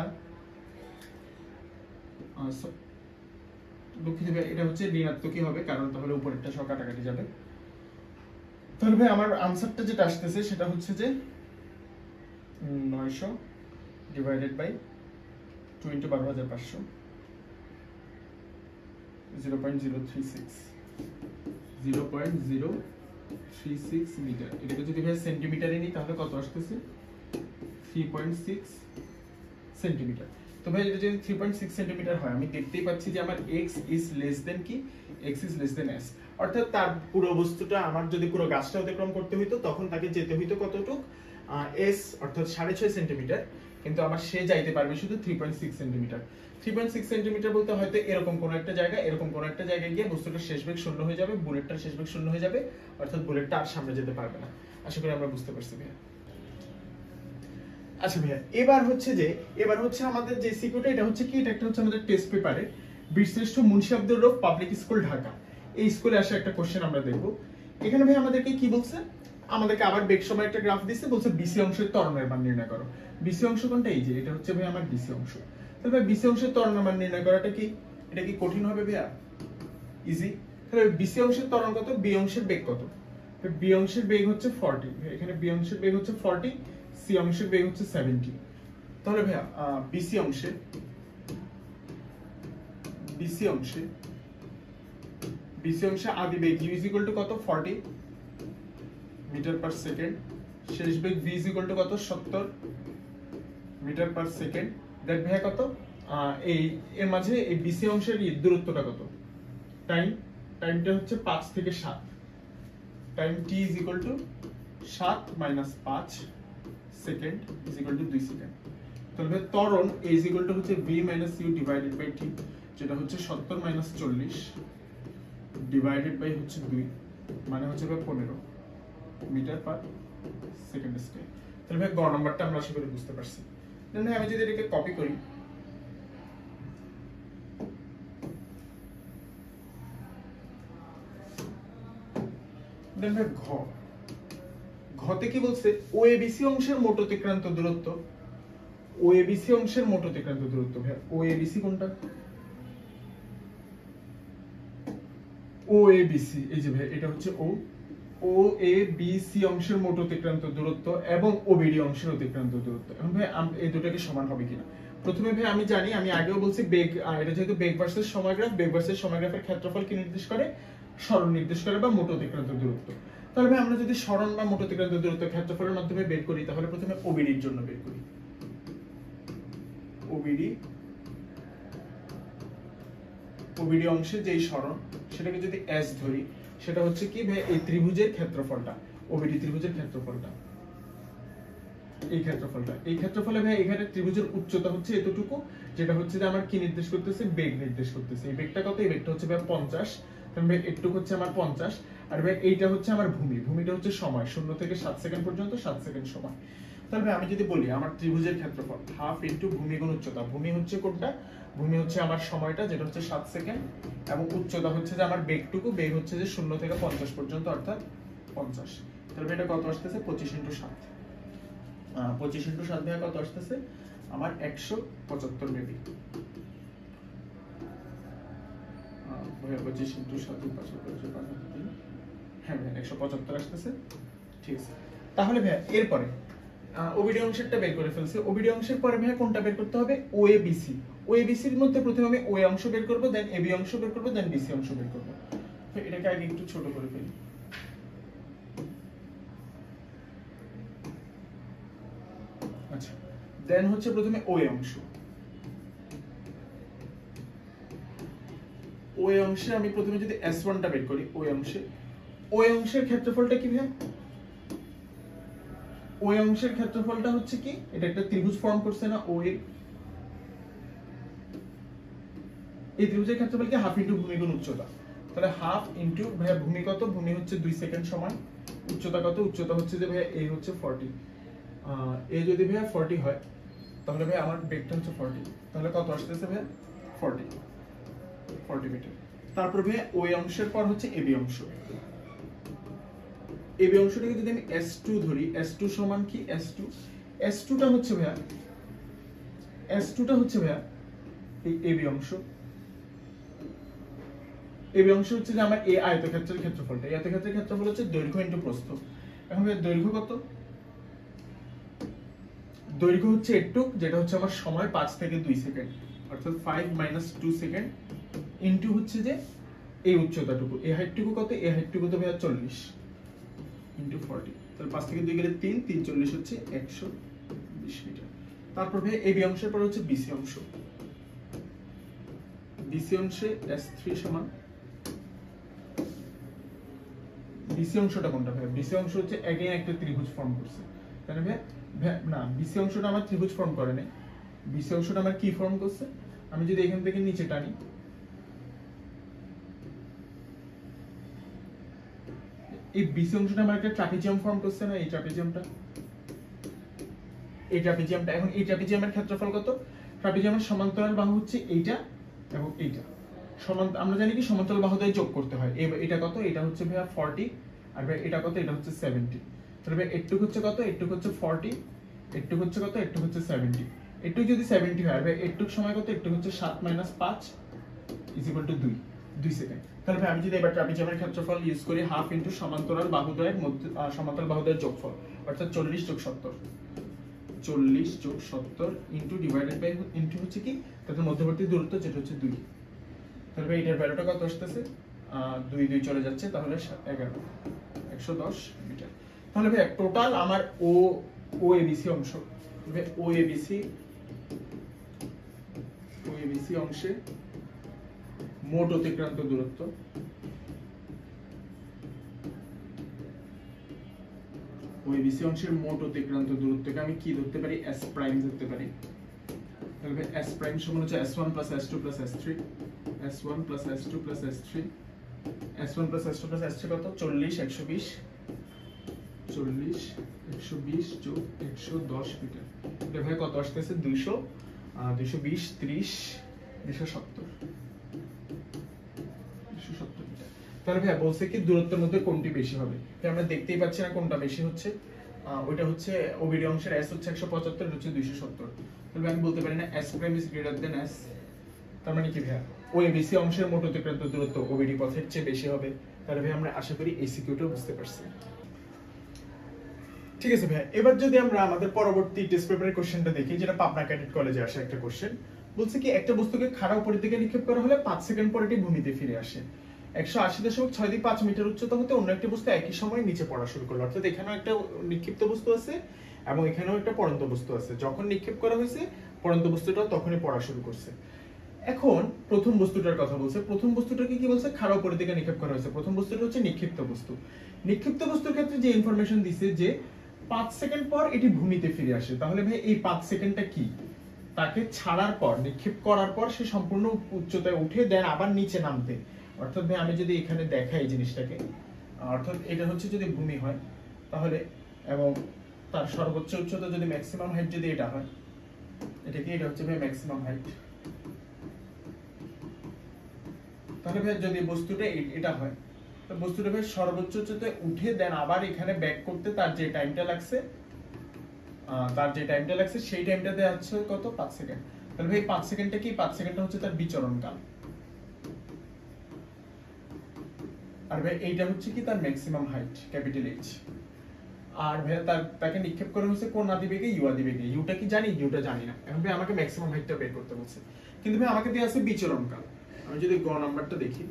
দুঃখিত ভাই, এটা হচ্ছে ঋণাত্মকই হবে, কারণ তাহলে উপরেরটা সব কাটাকাটি যাবে। তাহলে ভাই আমার আনসারটা যেটা আসতেছে সেটা হচ্ছে যে 900 ডিভাইডেড বাই 2 ইনটু 12500, 0.036 মিটার। এটাকে যদি ভাই সেন্টিমিটারে নিই তাহলে কত আসতেছে 3.6 সেন্টিমিটার। তো ভাই এটা যদি 3.6 সেন্টিমিটার হয়, আমি দেখতেই পাচ্ছি যে আমার x ইজ লেস দেন কি, x is less than s। অর্থাৎ তার পুরো বস্তুটা আমার যদি পুরো গাছটা অতিক্রম করতে হইতো তখন তাকে যেতে হইতো কতটুক s অর্থাৎ 6.5 সেন্টিমিটার, কিন্তু আমার সে যাইতে পারবে শুধু 3.6 সেন্টিমিটার। 3.6 সেন্টিমিটার বলতে হয়তো এরকম কোন একটা জায়গায় গিয়ে বস্তুটার শেষ বেগ শূন্য হয়ে যাবে, বুলেটটার শেষ বেগ শূন্য হয়ে যাবে, অর্থাৎ বুলেটটা আর সামনে যেতে পারবে না। আশা করি আমরা বুঝতে পারছি ভাইয়া। আচ্ছা ভাইয়া, এবার হচ্ছে আমাদের যে সিকিউরিটি, এটা হচ্ছে কি, এটা একটা হচ্ছে আমাদের টেস্ট পেপারে বীরশ্রেষ্ঠ মুন্সি আব্দুর রউফ পাবলিক স্কুল ঢাকা, এই স্কুলে আসা একটা কোশ্চেন আমরা দেখব। এখানে ভাই আমাদেরকে কি বলছে, আমাদেরকে আবার বেগ সময় একটা গ্রাফ দিছে, বলছে বিসি অংশের ত্বরণের মান নির্ণয় করো। বিসি অংশ কোনটা, এই যে এটা হচ্ছে ভাই আমার বিসি অংশ। তাহলে ভাই বিসি অংশের ত্বরণের মান নির্ণয় করাটা কি, এটা কি কঠিন হবে ভাইয়া? ইজি। তাহলে বিসি অংশের ত্বরণ কত, বি অংশের বেগ কত? বি অংশের বেগ হচ্ছে 40, এখানে বি অংশের বেগ হচ্ছে 40, সি অংশের বেগ হচ্ছে 70। তাহলে ভাইয়া বিসি অংশে আদি বেগ u ইজ ইকুয়াল টু কত, 40 মিটার পার সেকেন্ড, শেষ বেগ v ইজ ইকুয়াল টু কত, 70 মিটার পার সেকেন্ড। দ্যাট ভাইয়া কত, এই এর মাঝে এই বিসি অংশের দূরত্বটা কত, টাইমটা হচ্ছে 5 থেকে 7, time t is equal to 7 minus 5 second is equal to 2 second. তাহলে ত্বরণ a ইজ ইকুয়াল টু হচ্ছে v minus u divided by t, যেটা হচ্ছে 70 মাইনাস 40 ডিভাইডেড বাই হচ্ছে 2, মানে হচ্ছে 15 মিটার পার সেকেন্ড স্কয়ার। তাহলে ভাই গ নাম্বারটা আমরা আশা করি বুঝতে পারছি। তাহলে আমি যদি এটাকে কপি করি, দেন ভাই ঘতে কি বলছে, ওএবিসি অংশের মোট অতিক্রান্ত দূরত্ব, ওএবিসি অংশের মোট অতিক্রান্ত দূরত্ব ভাই, ওএবিসি কোনটা, ওএবিসি, এই যে ভাই এটা হচ্ছে ওএবিসি অংশের মোট অতিক্রান্ত দূরত্ব এবং ওবিডি অংশের অতিক্রান্ত দূরত্ব। এখন ভাই এই দুটোকে সমান হবে কিনা, প্রথমে ভাই আমি জানি, আমি আগেও বলছি বেগ, এটা যেহেতু বেগ ভার্সেস সময় গ্রাফ, বেগ ভার্সেস সময় গ্রাফের ক্ষেত্রফল কি নির্দেশ করে, সরণ নির্দেশ করে বা মোট অতিক্রান্ত দূরত্ব। তাহলে ভাই আমরা যদি সরণ বা মোট অতিক্রান্ত দূরত্ব ক্ষেত্রফলের মাধ্যমে বের করি, তাহলে প্রথমে ওবিডির জন্য বের করি। ওবিডি অংশে যেই সরণ, সেটাকে যদি s ধরি, সেটা হচ্ছে কি ভাই এই ত্রিভুজের ক্ষেত্রফলটা, ওবিডি ত্রিভুজের ক্ষেত্রফলটা, এই ক্ষেত্রফলে ভাই এখানে ত্রিভুজের উচ্চতা হচ্ছে এতটুকু, যেটা হচ্ছে যে আমার কি নির্দেশ করতেছে, বেগ নির্দেশ করতেছে। এই বেগটা কত, এই বেগটা হচ্ছে ভাই 50, তাহলে ভাই একটু হচ্ছে আমার 50, আর ভাই এইটা হচ্ছে আমার ভূমিটা হচ্ছে সময় 0 থেকে 7 সেকেন্ড পর্যন্ত, 7 সেকেন্ড সময়। তাহলে আমি যদি বলি আমার ত্রিভুজের ক্ষেত্রফল হাফ ইনটু ভূমি গুণ উচ্চতা, ভূমি হচ্ছে কোনটা, ভূমি হচ্ছে আমার সময়টা যেটা হচ্ছে 7 সেকেন্ড, এবং উচ্চতা হচ্ছে যে আমার বেগটুকু, বেগ হচ্ছে যে 0 থেকে 50 পর্যন্ত অর্থাৎ 50। তাহলে এটা কত আসতেছে 25 ইনটু 7, 25 ইনটু 7 ভাগ কত আসতেছে আমার 175 মেবি, 25 ইনটু 7 75, হ্যাঁ ভাই 175 আসতেছে, ঠিক আছে। তাহলে ভাই এরপরে ওবিডি অংশটা বের করে ফেলছি, ওবিডি অংশের পরে ভাই কোনটা বের করতে হবে, ওএবিসি, ওএবিসির মধ্যে প্রথমে আমি ওএ অংশ বের করব, দেন এবি অংশ বের করব, দেন বিসি অংশ বের করব। তো এটাকে আগে একটু ছোট করে ফেলি, আচ্ছা দেন হচ্ছে প্রথমে ওএ অংশ, ওএ অংশে আমি প্রথমে যদি S1 টা বের করি, ওএ অংশে, ওএ অংশের ক্ষেত্রফলটা কি ভাই, ওএ অংশের ক্ষেত্রফলটা হচ্ছে কি, এটা একটা ত্রিভুজ ফর্ম করছে না ওএ, এই ত্রিভুজের ক্ষেত্রফল কি হাফ ইনটু ভূমি গুণ উচ্চতা, তাহলে হাফ ইনটু ভাইয়া ভূমি কত, ভূমি হচ্ছে 2 সেকেন্ড সমান, উচ্চতা কত, উচ্চতা হচ্ছে যে ভাইয়া এই হচ্ছে 40, এই যদি ভাইয়া 40 হয় তাহলে ভাই আমার বেগটা হচ্ছে 40, তাহলে কত আসতেছে ভাইয়া 40 মিটার। তারপর ভাইয়া ওই অংশের পর হচ্ছে এবি অংশ, এবি অংশটাকে যদি আমি S2 ধরি, S2 সমান কি, S2 টা হচ্ছে ভাইয়া, S2 টা হচ্ছে ভাইয়া এই এবি অংশ, এবি অংশ হচ্ছে যে আমার এই আয়তক্ষেত্রের ক্ষেত্রফলটা, এই আয়তক্ষেত্রের ক্ষেত্রফল হচ্ছে দৈর্ঘ্য ইনটু প্রস্থ। এখন ভাইয়া দৈর্ঘ্য কত, দৈর্ঘ্য হচ্ছে এটুক, যেটা হচ্ছে আমার সময় 5 থেকে 2 সেকেন্ড, অর্থাৎ 5 - 2 সেকেন্ড, ইনটু হচ্ছে যে এই উচ্চতাটুকু, এই হাইটটুকু কত, এই হাইটটুকু তো ভাইয়া 40 ইনটু 40, তাহলে 5 থেকে 2 গেলে 3, 3 40 হচ্ছে 120 মিটার। তারপর ভাই এবি অংশের পর হচ্ছে বিসি অংশ, বিসি অংশে S3 সমান, বিসি অংশটা কোনটা ভাই, বিসি অংশ হচ্ছে এগেইন একটা ত্রিভুজ ফর্ম করছে, তাহলে ভাই না বিসি অংশটা আমার ত্রিভুজ ফর্ম করে নাই, বিসি অংশটা আমার কি ফর্ম করছে, আমি যদি এখান থেকে নিচে টানি, এই বিসি অংশটা আমার একটা ট্রাপিজিয়াম ফর্ম করছে না, এই ট্রাপিজিয়ামটা, এই ট্রাপিজিয়ামটা, এখন এই ট্রাপিজিয়ামের ক্ষেত্রফল কত, ট্রাপিজিয়ামের সমান্তরাল বাহু হচ্ছে এইটা এবং এইটা, আমরা জানি কি সমান্তরাল বাহুদ্বয় যোগ করতে হয়, এটা কত, এটা হচ্ছে ভাইয়া 40, আর ভাই এটা কত, এটা হচ্ছে 70, তাহলে ভাই একটু হচ্ছে কত, একটু হচ্ছে 40, একটু হচ্ছে কত, একটু হচ্ছে 70, একটু যদি 70 হয়, ভাই একটু সময় কত, একটু হচ্ছে 7 - 5 = 2 সেকেন্ড। তাহলে ভাই আমি যদি এবার ট্রাপিজিয়ামের ক্ষেত্রফল ইউজ করি, হাফ ইনটু সমান্তরাল বাহুদ্বয়ের মধ্যে সমান্তরাল বাহুদ্বয়ের যোগফল, অর্থাৎ 40 + 70, 40 + 70 ইনটু ডিভাইডেড বাই ইনটু হচ্ছে কি তাদের মধ্যবর্তী দূরত্ব যেটা হচ্ছে 2, তাহলে ভাই এটার ভ্যালুটা কত আসতেছে, 2 2 চলে যাচ্ছে, তাহলে 11 110 মিটার। তাহলে ভাই টোটাল আমার ওএবিসি অংশ, ওএবিসি অংশে মোট অতিক্রান্ত দূরত্ব, ওএবিসি অংশের মোট অতিক্রান্ত দূরত্বকে আমি কি ধরতে পারি, S প্রাইম ধরতে পারি, তাহলে S প্রাইম সমান হচ্ছে S1 + S2 + S3, S1 + S2 + S3, S1 + S2 + S3 কত, 40 120, 40 120 + 110 মিটার, এটা ভাই কত আসতেছে 200 220 30 270 মিটার। তাহলে ভাই বলছে কি দূরত্বের মধ্যে কোনটি বেশি হবে, আমরা দেখতেই পাচ্ছি না কোনটা বেশি হচ্ছে, ওইটা হচ্ছে ওবিডি অংশের S হচ্ছে 175, এটা হচ্ছে 270, তাহলে আমি বলতে পারি না S prime is greater than S, তার মানে কি ভাই ওএবিসি অংশের মোট অতিক্রান্ত দূরত্ব ওবিডি পথের চেয়ে বেশি হবে। তাহলে ভাই আমরা আশা করি এই সিকিউরিটি বুঝতে পারছি, ঠিক আছে ভাই। এবার যদি আমরা আমাদের পরবর্তী টেস্ট পেপারের কোশ্চেনটা দেখি, যেটা পাবনা ক্যাডেট কলেজে আসে একটা কোশ্চেন, বলছে কি একটা বস্তুকে খাড়া উপরের দিকে নিক্ষেপ করা হলে 5 সেকেন্ড পরে এটি ভূমিতে ফিরে আসে, 180.65 মিটার উচ্চতা হতে অন্য একটি বস্তু একই সময়ে নিচে পড়া শুরু করলো, অর্থাৎ এখানেও একটা নিক্ষিপ্ত বস্তু আছে এবং এখানেও একটা পড়ন্ত বস্তু আছে, যখন নিক্ষেপ করা হয়েছে পড়ন্ত বস্তুটা তখনই পড়া শুরু করছে। এখন প্রথম বস্তুটার কথা বলছে, প্রথম বস্তুটাকে কি বলছে, খাড়া উপরের দিকে নিক্ষেপ করা হয়েছে, প্রথম বস্তুটা হচ্ছে নিক্ষিপ্ত বস্তু। নিক্ষিপ্ত বস্তুর ক্ষেত্রে যে ইনফরমেশন দিছে যে 5 সেকেন্ড পর এটি ভূমিতে ফিরে আসে, তাহলে ভাই এই 5 সেকেন্ডটা কি, তাকে ছাড়ার পর নিক্ষেপ করার পর সে সম্পূর্ণ উচ্চতায় উঠে দেন আবার নিচে নামতে, অর্থাৎ ভাই আমি যদি এখানে দেখাই জিনিসটাকে, অর্থাৎ এটা হচ্ছে যদি ভূমি হয় তাহলে, এবং তার সর্বোচ্চ উচ্চতা যদি ম্যাক্সিমাম হাইট যদি এটা হয়, এটা কি, এটা হচ্ছে ভাই ম্যাক্সিমাম হাইট। তাহলে ভাই যদি বস্তুটা এটা হয়, তো বস্তুটা ভাই সর্বোচ্চ উচ্চতায় উঠে দেন আবার এখানে ব্যাক করতে তার যে টাইমটা লাগছে, সেই টাইমটা দেওয়া হচ্ছে কত, 5 সেকেন্ড। তাহলে ভাই 5 সেকেন্ডটা কি, 5 সেকেন্ডটা হচ্ছে তার বিচরণ কাল। আর ভাই এইটা হচ্ছে কি তার ম্যাক্সিমাম হাইট, ক্যাপিটাল এইচ। আর ভাই তাকে নিক্ষেপ করা হচ্ছে কোন আদিবেগে, ইউ আদিবেগে। ইউটা কি জানি, ইউটা জানি না। এখন ভাই আমাকে ম্যাক্সিমাম হাইটটা বের করতে বলছে, কিন্তু ভাই আমাকে দেওয়া আছে বিচরণ কাল। আমি যদি গ নাম্বারটা দেখি,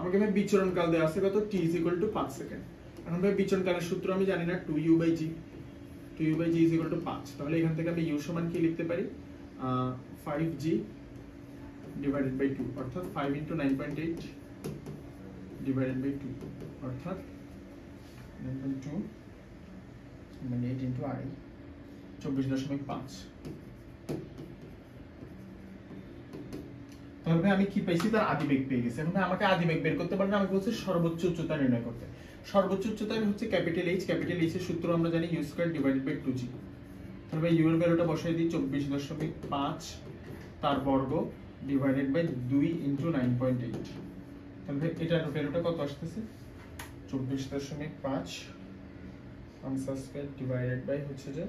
আমাকে ভাই বিচরণ কাল দেওয়া আছে কত, t = 5 সেকেন্ড। এখন ভাই বিচরণ কালের সূত্র আমি জানি না, 2u/g, 2u/g = 5। তাহলে এখান থেকে আমি u সমান কি লিখতে পারি, 5g / 2, অর্থাৎ 5 × 9.8 divided by 2, অর্থাৎ 9.2 মানে 8 × I 24.5। তাহলে ভাই আমি কি পাইছি, তার আদিবেগ পেয়ে গেছি। এখন আমাকে আদিবেগ বের করতে পারলে আমাকে বলছে সর্বোচ্চ উচ্চতা নির্ণয় করতে। সর্বোচ্চ উচ্চতা হচ্ছে ক্যাপিটাল এইচ, ক্যাপিটাল এইচ এর সূত্র আমরা জানি u² / 2g। তাহলে ভাই u এর ভ্যালুটা বসাই দিই 24.5 তার বর্গ ডিভাইডেড বাই 2 × 9.8। তাহলে ভাই এটার ভ্যালুটা কত আসতেছে, 24.5 আনসাবস্ক্রাইব ডিভাইডেড বাই হচ্ছে যে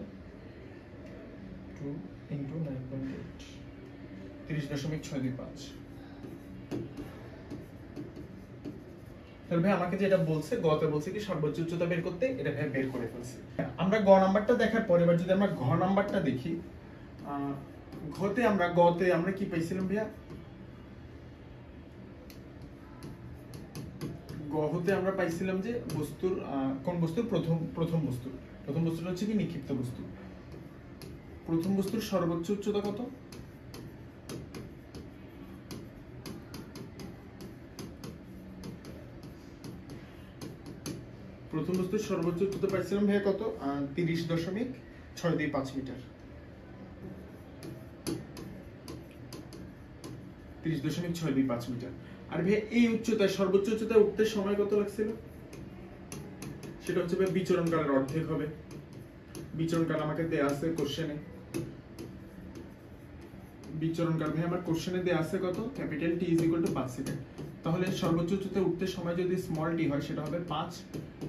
2 × 9.8, 30.625। তাহলে ভাই আমাকে যেটা বলছে, গতে বলছে কি সর্বোচ্চ উচ্চতা বের করতে, এটা ভাই বের করে ফেলছি। আমরা গ নাম্বারটা দেখার পরে এবার যদি আমরা ঘ নাম্বারটা দেখি, গতে আমরা কি পাইছিলাম ভাইয়া, গহতে আমরা পাইছিলাম যে বস্তুর কোন বস্তুর প্রথম বস্তুটা হচ্ছে কি নিক্ষিপ্ত বস্তু। প্রথম বস্তুর সর্বোচ্চ উচ্চতা কত, প্রথম বস্তুর সর্বোচ্চ উচ্চতা পাইছিলাম ভাইয়া কত, 30.625 মিটার, 30.625 মিটার। আর ভাই এই উচ্চতায় সর্বোচ্চ উচ্চতায় উঠতে সময় কত লাগছিল, সেটা হচ্ছে ভাই বিচরণ কালের অর্ধেক হবে। বিচরণ কাল আমাকে দেয়া আছে কোশ্চেনে, বিচরণ কাল ভাই আমার কোশ্চেনে দেয়া আছে কত, ক্যাপিটাল T = 5 সেকেন্ড। তাহলে সর্বোচ্চ উচ্চতায় উঠতে সময় যদি স্মল t হয়, সেটা হবে 5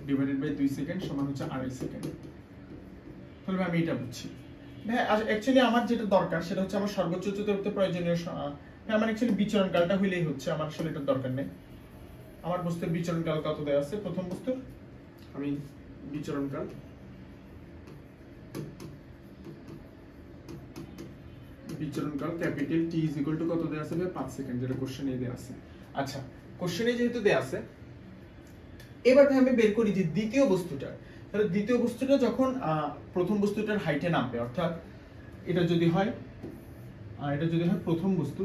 ডিভাইডেড বাই 2 সেকেন্ড সমান হচ্ছে 2.5 সেকেন্ড। তাহলে আমি এটা বুঝছি ভাই। অ্যাকচুয়ালি আমার যেটা দরকার সেটা হচ্ছে আমার সর্বোচ্চ উচ্চতায় উঠতে প্রয়োজনীয়, আমার অ্যাকচুয়ালি বিচরণ কালটা হইলেই হচ্ছে, আমার আসলে এটার দরকার নেই। আমার বস্তুর বিচরণ কাল কত দেয়া আছে, প্রথম বস্তুর আমি বিচরণ কাল ক্যাপিটাল T = কত দেয়া আছে ভাই, 5 সেকেন্ড, যেটা কোশ্চেনে দেয়া আছে। আচ্ছা, কোশ্চেনে যেহেতু দেয়া আছে, এবার আমি বের করি যে দ্বিতীয় বস্তুটা। তাহলে দ্বিতীয় বস্তুটা যখন প্রথম বস্তুটার হাইটে নামবে, অর্থাৎ এটা যদি হয় প্রথম বস্তু,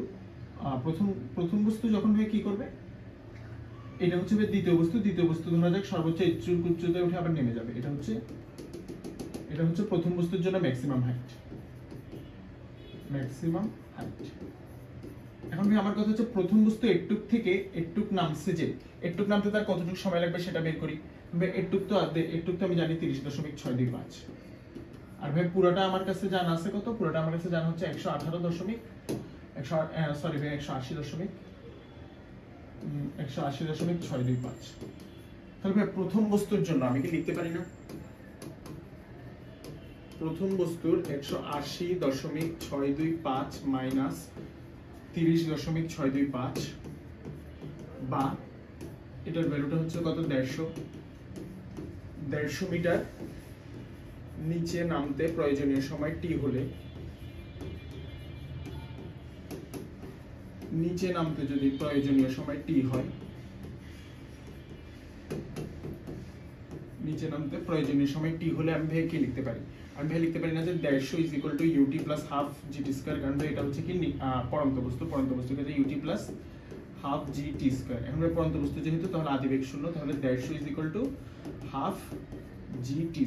প্রথম বস্তু যখন ভাই কি করবে, এটা হচ্ছে দ্বিতীয় বস্তু ধরা যাক সর্বোচ্চ উচ্চতায় উঠে আবার নেমে যাবে। এটা হচ্ছে প্রথম বস্তুর জন্য ম্যাক্সিমাম হাইট। এখন ভাই আমার কথা হচ্ছে প্রথম বস্তু একটুক নামছে, যে একটুক নামতে তার কতটুকু সময় লাগবে সেটা বের করি। একটুক তো আমি জানি 30.625। আর ভাই পুরোটা আমার কাছে জানা আছে কত, পুরোটা আমার কাছে জানা হচ্ছে 180.625। তাহলে ভাই প্রথম বস্তুর জন্য আমি কি লিখতে পারি না, প্রথম বস্তুর 180.625 মাইনাস 30.625, বা এটার ভ্যালুটা হচ্ছে কত, 150 মিটার নিচে নামতে প্রয়োজনীয় সময় t হলে, নিচে নামতে যদি প্রয়োজনীয় সময় t হয়, নিচে নামতে প্রয়োজনীয় সময় t হলে আমি ভাই কি লিখতে পারি, আমি ভাই লিখতে পারি না যে 150 = ut + ½ gt², কারণ ভাই এটা হচ্ছে কি পরন্ত বস্তুর ক্ষেত্রে ut + ½ gt²। এখন ভাই পরন্ত বস্তু যেহেতু, তাহলে আদিবেগ শূন্য, তাহলে 150 = ½ gt²।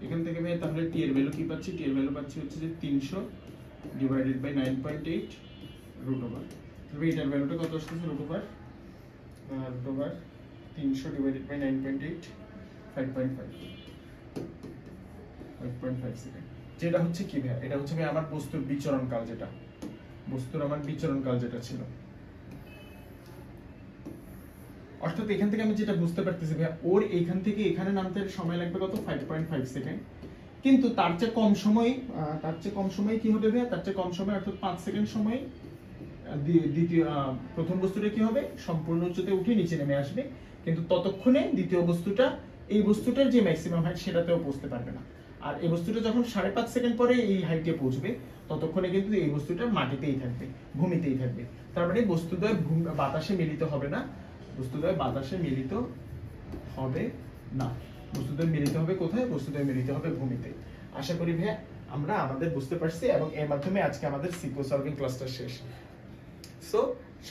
এখান থেকে ভাই তাহলে t এর ভ্যালু কি পাচ্ছি, t এর ভ্যালু পাচ্ছি হচ্ছে যে 300 ডিভাইডেড বাই 9.8 √/। তবে এটার ভ্যালুটা কত আসছে, √/, 300 ডিভাইডেড বাই 9.8 5.5। 5.5 সেকেন্ড। যেটা হচ্ছে কি ভাই, এটা হচ্ছে ভাই আমার বস্তুর বিচরণ কাল, যেটা বস্তুর আমার বিচরণ কাল যেটা ছিল। অর্থাৎ এখান থেকে আমি যেটা বুঝতে পারতেছি ভাই, ওর এইখান থেকে এখানে নামতে সময় লাগবে কত, 5.5 সেকেন্ড। কিন্তু তার চেয়ে কম সময় কি হবে ভাই, তার চেয়ে কম সময় অর্থাৎ 5 সেকেন্ড সময় দ্বিতীয় প্রথম বস্তুটা কি হবে, সম্পূর্ণ উচ্চতায় উঠে নিচে নেমে আসবে। কিন্তু ততক্ষণে দ্বিতীয় বস্তুটা এই বস্তুটার যে ম্যাক্সিমাম হাইট সেটাতেও পৌঁছতে পারবে না। আর এই বস্তুটা যখন 5.5 সেকেন্ড পরে এই হাইটে পৌঁছবে, ততক্ষণে কিন্তু এই বস্তুটা মাটিতেই থাকবে, ভূমিতেই থাকবে। তার মানে বস্তুদ্বয় বাতাসে মিলিত হবে না, বস্তুদ্বয় বাতাসে মিলিত হবে না। বস্তুদ্বয় মিলিত হবে কোথায়, বস্তুদ্বয় মিলিত হবে ভূমিতে। আশা করি ভাইয়া আমরা আমাদের বুঝতে পারছি, এবং এর মাধ্যমে আজকে আমাদের সিকিউ সলভিং ক্লাসটা শেষ। সো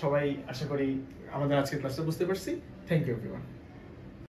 সবাই আশা করি আমাদের আজকের ক্লাসটা বুঝতে পারছি। Thank you everyone.